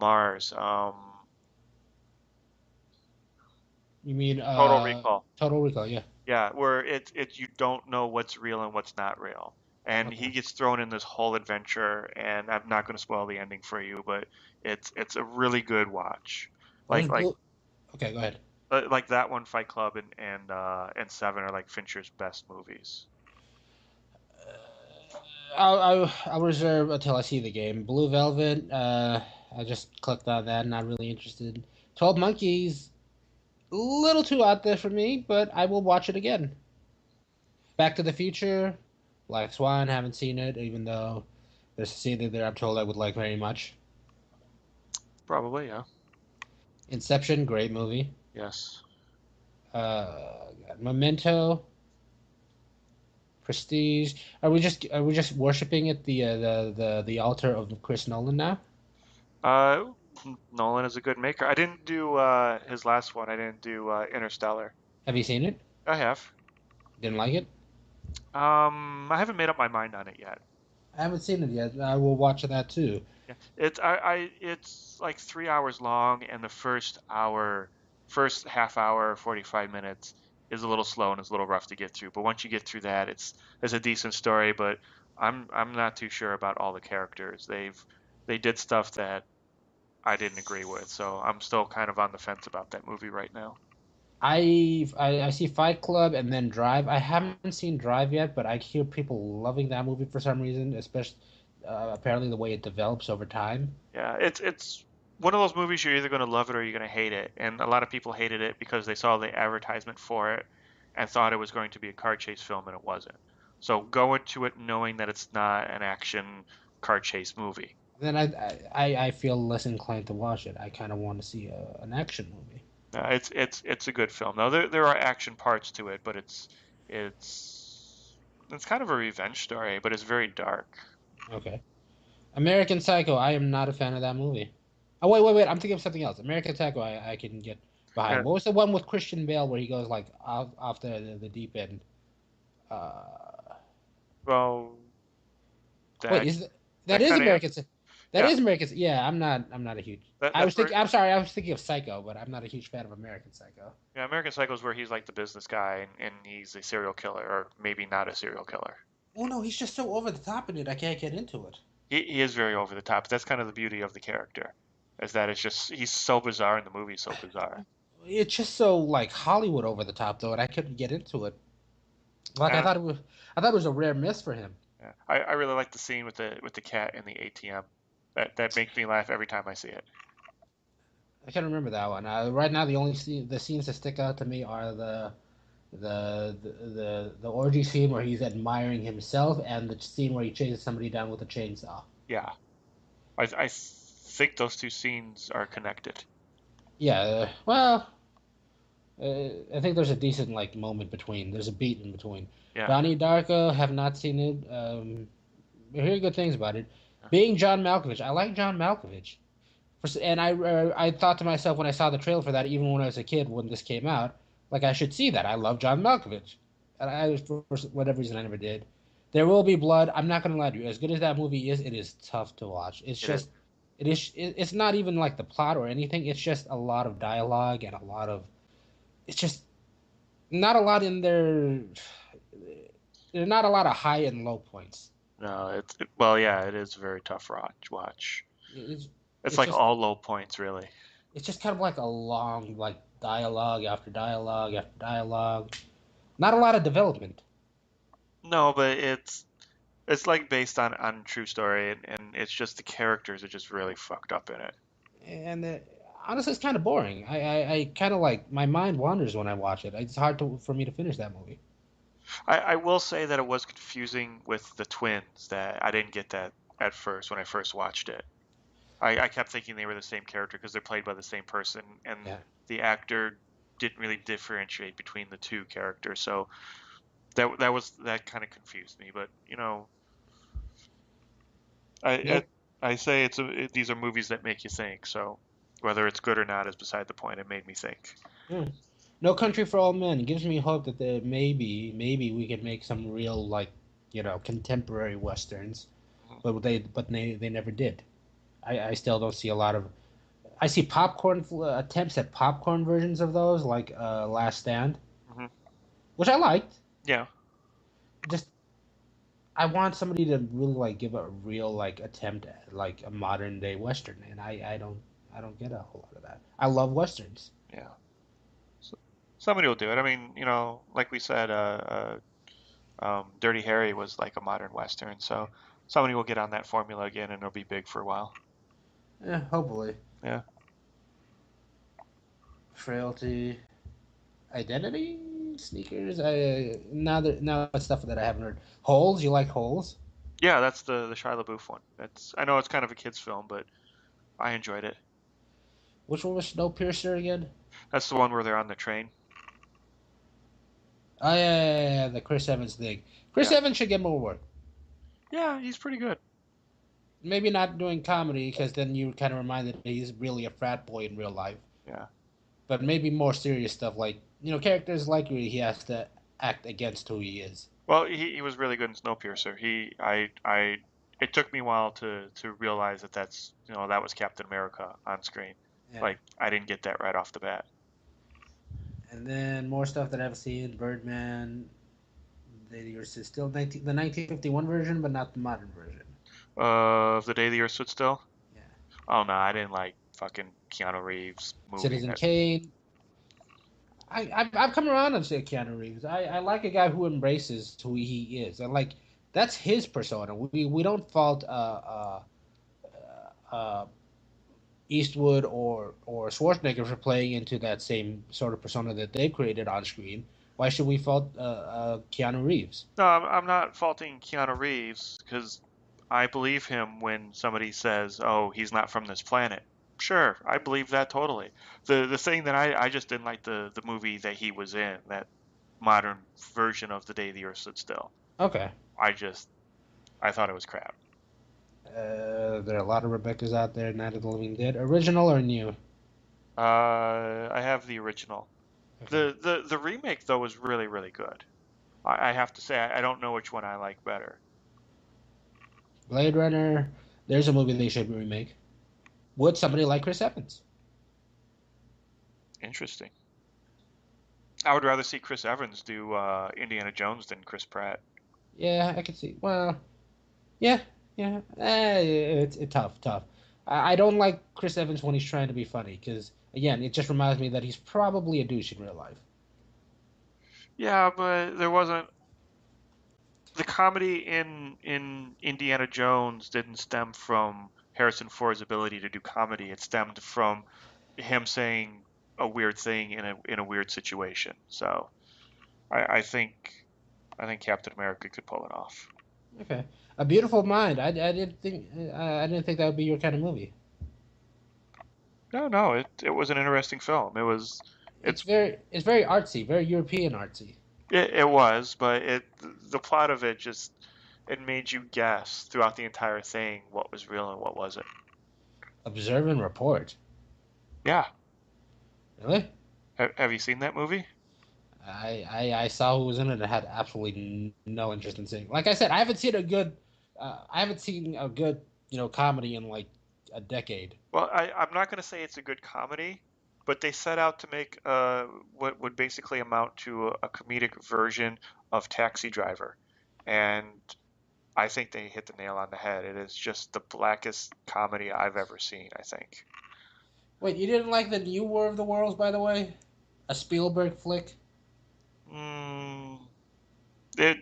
Mars. You mean Total Recall. Total Recall? Yeah. Yeah, where it's you don't know what's real and what's not real. And he Okay. gets thrown in this whole adventure, and I'm not going to spoil the ending for you, but it's a really good watch. What is Like like Blue? Okay, go ahead. like that one, Fight Club and Seven are like Fincher's best movies. I'll reserve until I see the game. Blue Velvet. I just clicked on that. Not really interested. 12 Monkeys. A little too out there for me, but I will watch it again. Back to the Future. Black Swan. Haven't seen it, even though there's a scene in there I'm told I would like very much. Probably, yeah. Inception. Great movie. Yes. Memento. Prestige. Are we just worshiping at the altar of Chris Nolan now? Uh, Nolan is a good maker. I didn't do his last one. I didn't do Interstellar. Have you seen it? I have. Didn't like it? I haven't made up my mind on it yet. I haven't seen it yet. I will watch that too. Yeah, it's like 3 hours long, and the first half hour, 45 minutes is a little slow and it's a little rough to get through. But once you get through that, it's a decent story. But I'm not too sure about all the characters. They did stuff that I didn't agree with, so I'm still kind of on the fence about that movie right now. I see Fight Club and then Drive. I haven't seen Drive yet, but I hear people loving that movie for some reason, especially apparently the way it develops over time. Yeah, it's one of those movies you're either going to love it or you're going to hate it. And a lot of people hated it because they saw the advertisement for it and thought it was going to be a car chase film, and it wasn't. So go into it knowing that it's not an action car chase movie. Then I feel less inclined to watch it. I kind of want to see an action movie. It's a good film. Now there are action parts to it, but it's it's kind of a revenge story, but it's very dark. Okay. American Psycho. I am not a fan of that movie. Oh wait! I'm thinking of something else. American Psycho. I can get behind. Yeah, What was the one with Christian Bale where he goes like off the deep end? Uh, well, Wait, that that that is kind of American? That yeah. is American. Yeah, I'm not a huge. I was That's where thinking. I'm sorry. I was thinking of Psycho, but I'm not a huge fan of American Psycho. yeah, American Psycho is where he's like the business guy and he's a serial killer, or maybe not a serial killer. Oh no, he's just so over the top in it. I can't get into it. He is very over the top. That's kind of the beauty of the character, is that it's just he's so bizarre and the movie's so bizarre. It's just so like Hollywood over the top though, and I couldn't get into it. Like And I thought it was a rare miss for him. yeah, I really like the scene with the cat in the ATM. That makes me laugh every time I see it. I can't remember that one. Right now, the only the scenes that stick out to me are the the orgy scene where he's admiring himself, and the scene where he chases somebody down with a chainsaw. Yeah, I think those two scenes are connected. Yeah, well, I think there's a decent like moment between. There's a beat in between. Yeah. Donnie Darko, have not seen it. I hear good things about it. Being John Malkovich, I like John Malkovich. And I thought to myself when I saw the trailer for that, even when I was a kid, when this came out, like I should see that. I love John Malkovich, and for whatever reason I never did. There Will Be Blood. I'm not gonna lie to you. As good as that movie is, it is tough to watch. It's It is. just, it's not even like the plot or anything. It's just a lot of dialogue and a lot of. It's just not a lot in there. There's not a lot of high and low points. No, well, yeah, it is a very tough watch. It's It's it's like just all low points, really. it's just kind of like a long like dialogue after dialogue after dialogue. Not a lot of development. No, but it's like based on true story, and it's just the characters are just really fucked up in it. And honestly, it's kind of boring. I kind of like my mind wanders when I watch it. It's hard for me to finish that movie. I will say that it was confusing with the twins, that I didn't get that at first when I first watched it. I kept thinking they were the same character because they're played by the same person, and Yeah. the actor didn't really differentiate between the two characters. So that kind of confused me. But I Nope. I say these are movies that make you think. So whether it's good or not is beside the point. It made me think. Hmm. No Country for Old Men gives me hope that maybe we could make some real like contemporary westerns, but they never did. I still don't see a lot of. I see popcorn attempts at popcorn versions of those, like Last Stand, Hmm. which I liked. Yeah. Just I want somebody to really like give a real like attempt at like a modern day western, and I don't get a whole lot of that. I love westerns. Yeah. So, somebody will do it. I mean, like we said, Dirty Harry was like a modern western, so somebody will get on that formula again, and it'll be big for a while. Hopefully. Yeah. Frailty, Identity, Sneakers. Now it's stuff that I haven't heard. Holes, you like Holes? Yeah, that's the Shia LaBeouf one. I know it's kind of a kids film, but I enjoyed it. Which one was Snowpiercer again? That's the one where they're on the train. Oh yeah, the Chris Evans thing. Chris Yeah. Evans should get more work. Yeah, he's pretty good. Maybe not doing comedy because then you kind of reminded that he's really a frat boy in real life. Yeah. But maybe more serious stuff like characters like you, he has to act against who he is. Well, he was really good in Snowpiercer. It took me a while to realize that was Captain America on screen. Yeah. Like, I didn't get that right off the bat. And then more stuff that I've seen: Birdman. Yours is still the 1951 version, but not the modern version. The Day the Earth Stood Still. Yeah. Oh no, I didn't like fucking Keanu Reeves movie. Citizen Kane. I've come around to say Keanu Reeves. I like a guy who embraces who he is. I like that's his persona. We don't fault Eastwood or Schwarzenegger for playing into that same sort of persona that they created on screen. Why should we fault Keanu Reeves? No, I'm not faulting Keanu Reeves because I believe him when somebody says, "Oh, he's not from this planet." Sure, I believe that totally. The thing that I just didn't like the movie that he was in, that modern version of The Day the Earth Stood Still. Okay. I thought it was crap. There are a lot of Rebecca's out there. Night of the Living Dead, original or new? I have the original. Okay. The remake though was really really good. I have to say I don't know which one I like better. Blade Runner. There's a movie they should remake. Would somebody like Chris Evans? Interesting. I would rather see Chris Evans do Indiana Jones than Chris Pratt. Yeah, I could see. Well, yeah. It's tough. I don't like Chris Evans when he's trying to be funny because again, it just reminds me that he's probably a douche in real life. Yeah, but there wasn't the comedy in Indiana Jones didn't stem from Harrison Ford's ability to do comedy. It stemmed from him saying a weird thing in a weird situation. So I think Captain America could pull it off. Okay, A Beautiful Mind. I didn't think that would be your kind of movie. No, it was an interesting film. It's It's very artsy, very European artsy. it was, but the plot of it just it made you guess throughout the entire thing what was real and what wasn't. Observe and Report. Yeah. Really? Have you seen that movie? I saw who was in it and had absolutely no interest in seeing. Like I said, I haven't seen a good, comedy in like a decade. Well, I'm not going to say it's a good comedy, but they set out to make what would basically amount to a comedic version of Taxi Driver, and I think they hit the nail on the head. It is just the blackest comedy I've ever seen, I think. Wait, you didn't like the new War of the Worlds, by the way? A Spielberg flick? Mm, it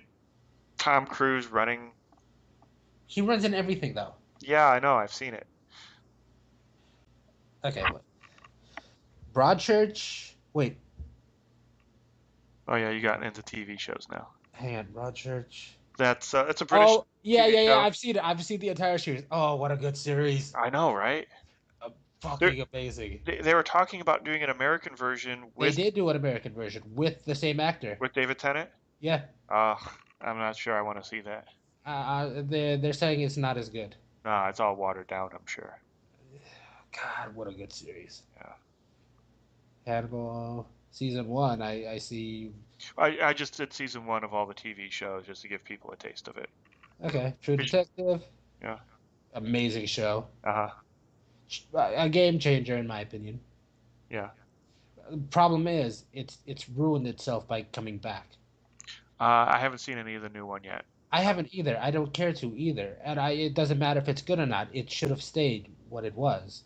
Tom Cruise running. He runs in everything, though. Yeah, I know. I've seen it. Okay, wait. Broadchurch? Wait, Oh yeah, you got into TV shows now. hang on, Broadchurch. It's a British Oh, yeah, TV yeah, yeah. show. I've seen it. I've seen the entire series. Oh, what a good series. I know, right? They're, Fucking amazing. they were talking about doing an American version They with did do an American version with the same actor. David Tennant. Yeah. I'm not sure I want to see that. They're saying it's not as good. Nah, it's all watered down, I'm sure. God, what a good series. Yeah. Hannibal season 1. I see. I just did season 1 of all the TV shows just to give people a taste of it. Okay, True Detective. Yeah. Amazing show. Uh-huh. A game changer in my opinion. Yeah. The problem is it's ruined itself by coming back. I haven't seen any of the new one yet. I haven't either. I don't care to either, and it doesn't matter if it's good or not. It should have stayed what it was.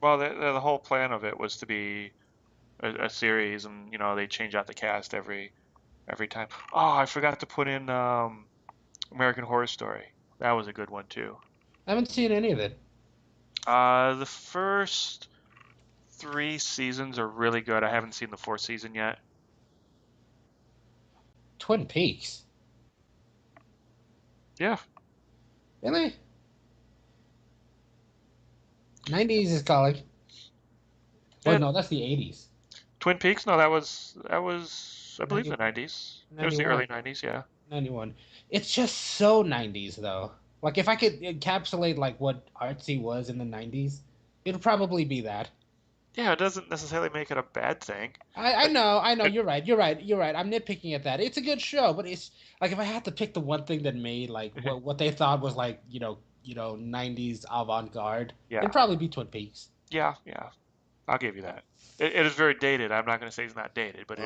Well, the whole plan of it was to be a series, and they change out the cast every time. Oh, I forgot to put in American Horror Story. That was a good one too. I haven't seen any of it. The first 3 seasons are really good. I haven't seen the 4th season yet. Twin Peaks. Yeah. Really? 90s is calling. Oh Yeah. no, that's the 80s. Twin Peaks? No, that was I believe 90 the 90s. It was the early 90s, yeah. 91. It's just so 90s though. Like if I could encapsulate like what artsy was in the 90s, it'd probably be that. Yeah, it doesn't necessarily make it a bad thing. I know, you're right. I'm nitpicking at that. It's a good show, but it's like if I had to pick the one thing that made like what they thought was like, 90s avant-garde, Yeah. it'd probably be Twin Peaks. Yeah. I'll give you that. It is very dated. I'm not going to say it's not dated, but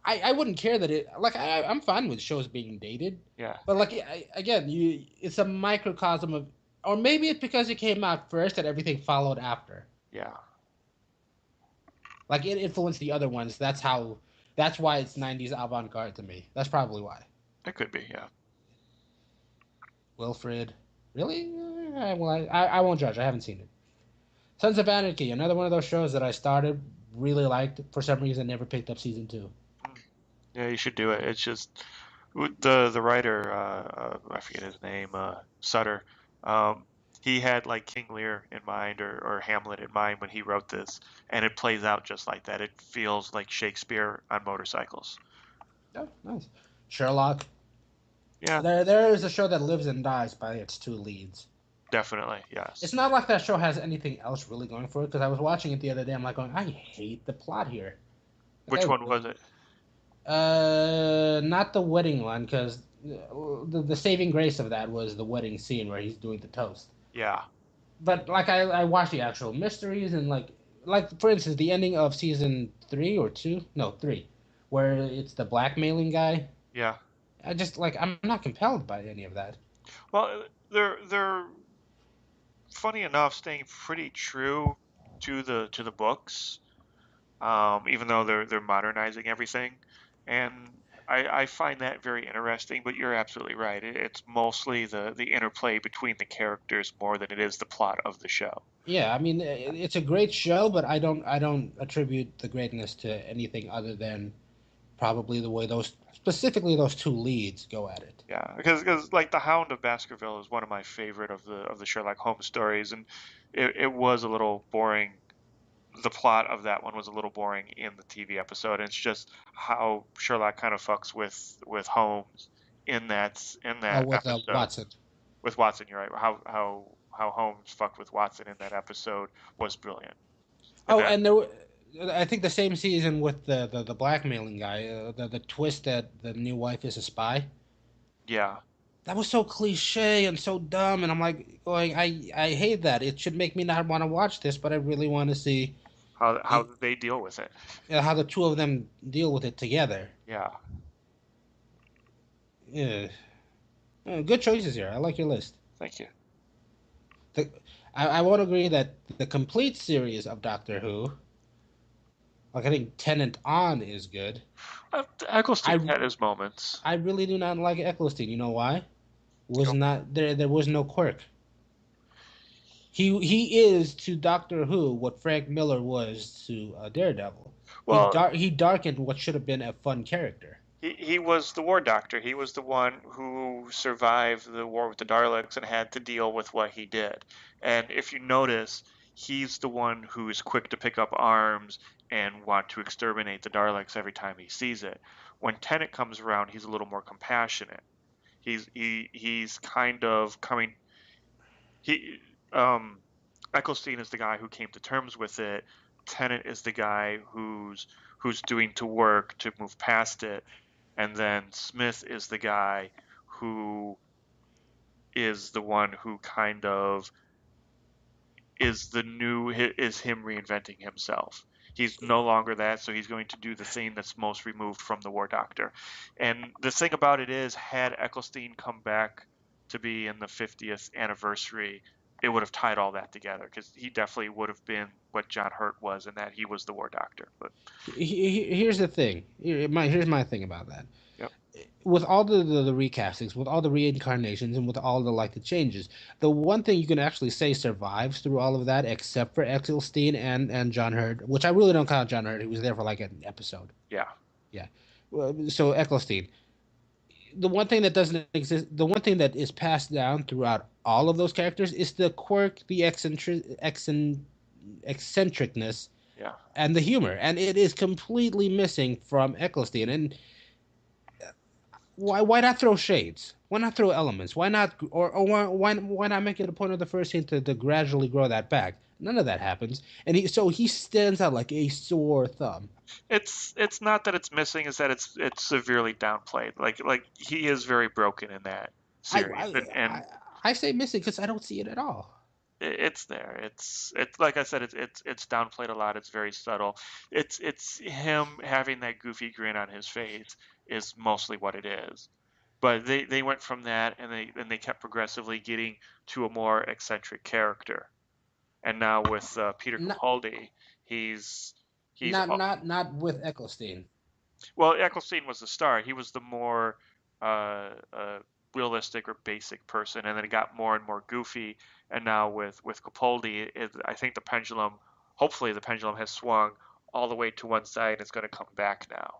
I wouldn't care that it like I'm fine with shows being dated. Yeah. But like it's a microcosm of, or maybe it's because it came out first and everything followed after. Yeah. Like it influenced the other ones. That's why it's 90s avant-garde to me. That's probably why. It could be, yeah. Wilfred, really? Well, I won't judge. I haven't seen it. Sons of Anarchy, another one of those shows that I started, really liked. For some reason, never picked up season 2. Yeah, you should do it. It's just the writer, I forget his name, Sutter. He had like King Lear in mind or Hamlet in mind when he wrote this, and it plays out just like that. It feels like Shakespeare on motorcycles. Oh, nice. Sherlock. Yeah, There is a show that lives and dies by its 2 leads. definitely, yes. It's not like that show has anything else really going for it, because I was watching it the other day. I'm like going, I hate the plot here. Which one was it? Not the wedding one, because the saving grace of that was the wedding scene where he's doing the toast. Yeah. But like I watched the actual mysteries and like for instance the ending of season 3 or 2, no 3, where it's the blackmailing guy. Yeah. I just like I'm not compelled by any of that. Well, they're funny enough staying pretty true to the books, even though they're modernizing everything, and I find that very interesting. But you're absolutely right. It's mostly the interplay between the characters more than it is the plot of the show. Yeah, I mean it's a great show, but I don't attribute the greatness to anything other than probably the way specifically those two leads go at it. Yeah, because like the Hound of Baskerville is one of my favorite of the Sherlock Holmes stories, and it was a little boring. The plot of that one was a little boring in the TV episode. And it's just how Sherlock kind of fucks with Holmes in that With episode. Watson. With Watson, you're right. How Holmes fucked with Watson in that episode was brilliant. And I think the same season with the blackmailing guy, the twist that the new wife is a spy. Yeah. That was so cliche and so dumb, and I'm like, going, I hate that. It should make me not want to watch this, but I really want to see how they deal with it. How the two of them deal with it together. Yeah. Yeah. Good choices here. I like your list. Thank you. I won't agree that the complete series of Doctor Who, like I think Tennant on is good. Eccleston had his moments. I really do not like Eccleston. You know why? Nope. Not there. There was no quirk. He is to Doctor Who what Frank Miller was to Daredevil. Well, he darkened what should have been a fun character. He was the war doctor. He was the one who survived the war with the Daleks and had to deal with what he did. And if you notice, he's the one who is quick to pick up arms and want to exterminate the Daleks every time he sees it. When Tennant comes around, he's a little more compassionate. He's kind of coming. Eccleston is the guy who came to terms with it. Tennant is the guy who's doing to work to move past it. And then Smith is the guy who is the one who kind of is him reinventing himself. He's no longer that, so he's going to do the thing that's most removed from the War Doctor. And the thing about it is, had Eccleston come back to be in the 50th anniversary, it would have tied all that together, because he definitely would have been what John Hurt was, in that he was the War Doctor. But here's the thing. Here's my thing about that. Yep. With all the recastings, with all the reincarnations, and with all the changes, the one thing you can actually say survives through all of that, except for Eccleston and John Hurt, which I really don't count John Hurt. He was there for like an episode. Yeah. Yeah. So Eccleston. The one thing that doesn't exist, the one thing that is passed down throughout all of those characters is the quirk, the eccentricness, yeah, and the humor, and it is completely missing from Eccleston. And why not throw shades? Why not throw elements? Why not, or why not make it a point of the first scene to gradually grow that back? None of that happens, and he stands out like a sore thumb. It's not that it's missing; it's that it's severely downplayed. Like he is very broken in that series. I say missing because I don't see it at all. It's there. It's like I said. It's downplayed a lot. It's very subtle. It's him having that goofy grin on his face is mostly what it is. But they went from that, and they kept progressively getting to a more eccentric character. And now with Peter Capaldi, he's not with Eccleston. Well, Eccleston was the star. He was the more realistic or basic person, and then it got more and more goofy. And now with Capaldi, I think hopefully the pendulum has swung all the way to one side, and it's going to come back now.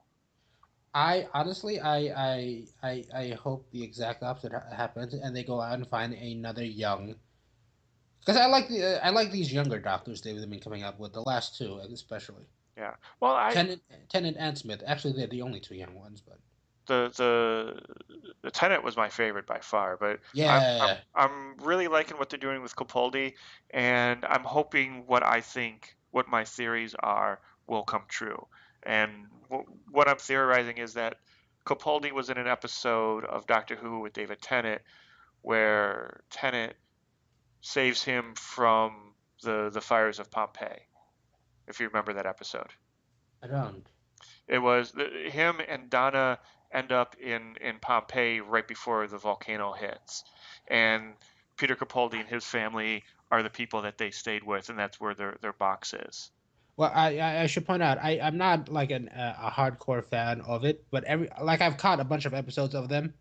I honestly hope the exact opposite happens, and they go out and find another young. Because I like these younger doctors they've been coming up with, the last two especially. Yeah. Well, Tennant and Smith. Actually, they're the only two young ones, but the Tennant was my favorite by far. But yeah, I'm really liking what they're doing with Capaldi, and I'm hoping what my theories are will come true. And what I'm theorizing is that Capaldi was in an episode of Doctor Who with David Tennant, where Tennant saves him from the fires of Pompeii, if you remember that episode. I don't. It was him and Donna end up in Pompeii right before the volcano hits, and Peter Capaldi and his family are the people that they stayed with, and that's where their box is. Well, I should point out I'm not like a hardcore fan of it, but I've caught a bunch of episodes of them.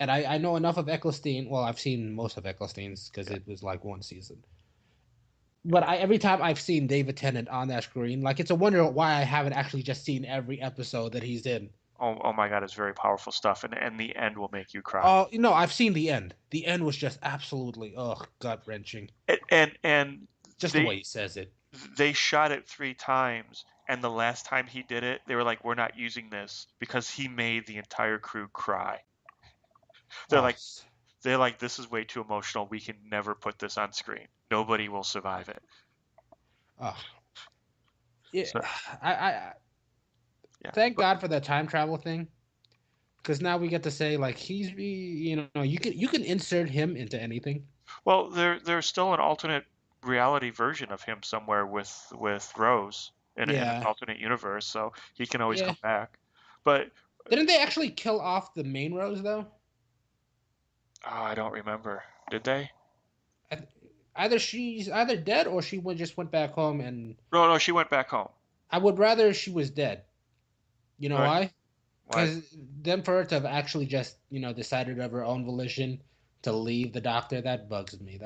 And I know enough of Eccleston. Well, I've seen most of Eccleston's because it was like one season. But every time I've seen David Tennant on that screen, like it's a wonder why I haven't actually just seen every episode that he's in. oh my God, it's very powerful stuff, and the end will make you cry. Oh, I've seen the end. The end was just absolutely gut wrenching. And Just the way he says it. they shot it 3 times, and the last time he did it, they were like, we're not using this because he made the entire crew cry. They're like, this is way too emotional. We can never put this on screen. Nobody will survive it. Oh. Yeah, So, thank God for that time travel thing, because now we get to say like you can insert him into anything. Well, there's still an alternate reality version of him somewhere with Rose in an alternate universe, so he can always come back. But didn't they actually kill off the main Rose though? I don't remember. Did they? Either she's dead or she just went back home and. No, she went back home. I would rather she was dead. You know why? Why? Because then for her to have actually just decided of her own volition to leave the doctor, that bugs me.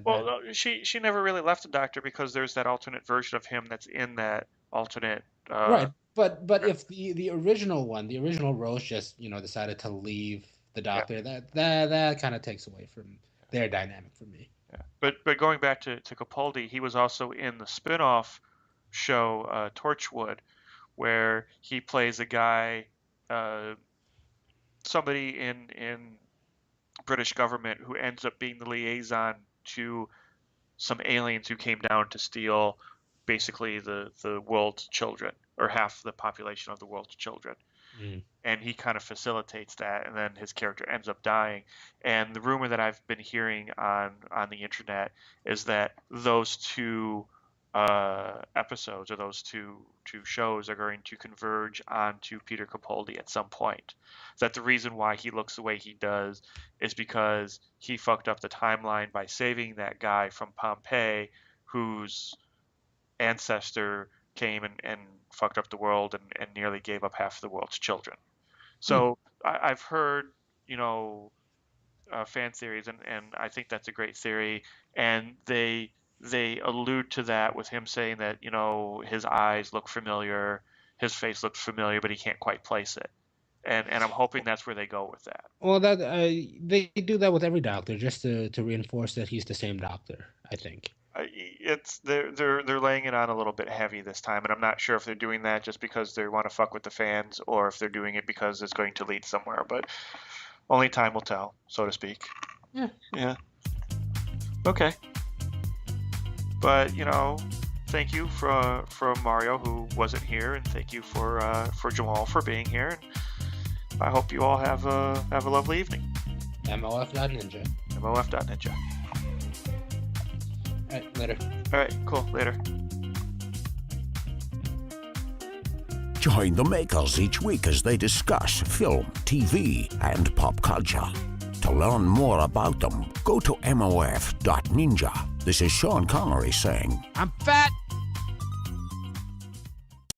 No, she never really left the doctor because there's that alternate version of him that's in that alternate. Right, but if the original one, the original Rose just decided to leave the doctor, that kind of takes away from their dynamic for me. Yeah. But going back to Capaldi, he was also in the spin-off show Torchwood, where he plays a guy, somebody in British government who ends up being the liaison to some aliens who came down to steal basically the world's children, or half the population of the world's children. And he kind of facilitates that, and then his character ends up dying. And the rumor that I've been hearing on the internet is that those 2 episodes, or those two shows, are going to converge onto Peter Capaldi at some point. That the reason why he looks the way he does is because he fucked up the timeline by saving that guy from Pompeii, whose ancestor came and fucked up the world and nearly gave up half the world's children. So I've heard, fan theories, and I think that's a great theory. And they allude to that with him saying that, his eyes look familiar, his face looks familiar, but he can't quite place it. And I'm hoping that's where they go with that. Well, that they do that with every doctor just to reinforce that he's the same doctor, I think. They're laying it on a little bit heavy this time, and I'm not sure if they're doing that just because they want to fuck with the fans, or if they're doing it because it's going to lead somewhere. But only time will tell, so to speak. Yeah. Okay. But thank you for Mario, who wasn't here, and thank you for Jamaal for being here. And I hope you all have a lovely evening. MOF.Ninja. MOF.Ninja. All right, later. All right, cool. Later. Join the makers each week as they discuss film, TV, and pop culture. To learn more about them, go to MOF.Ninja. This is Sean Connery saying, I'm fat.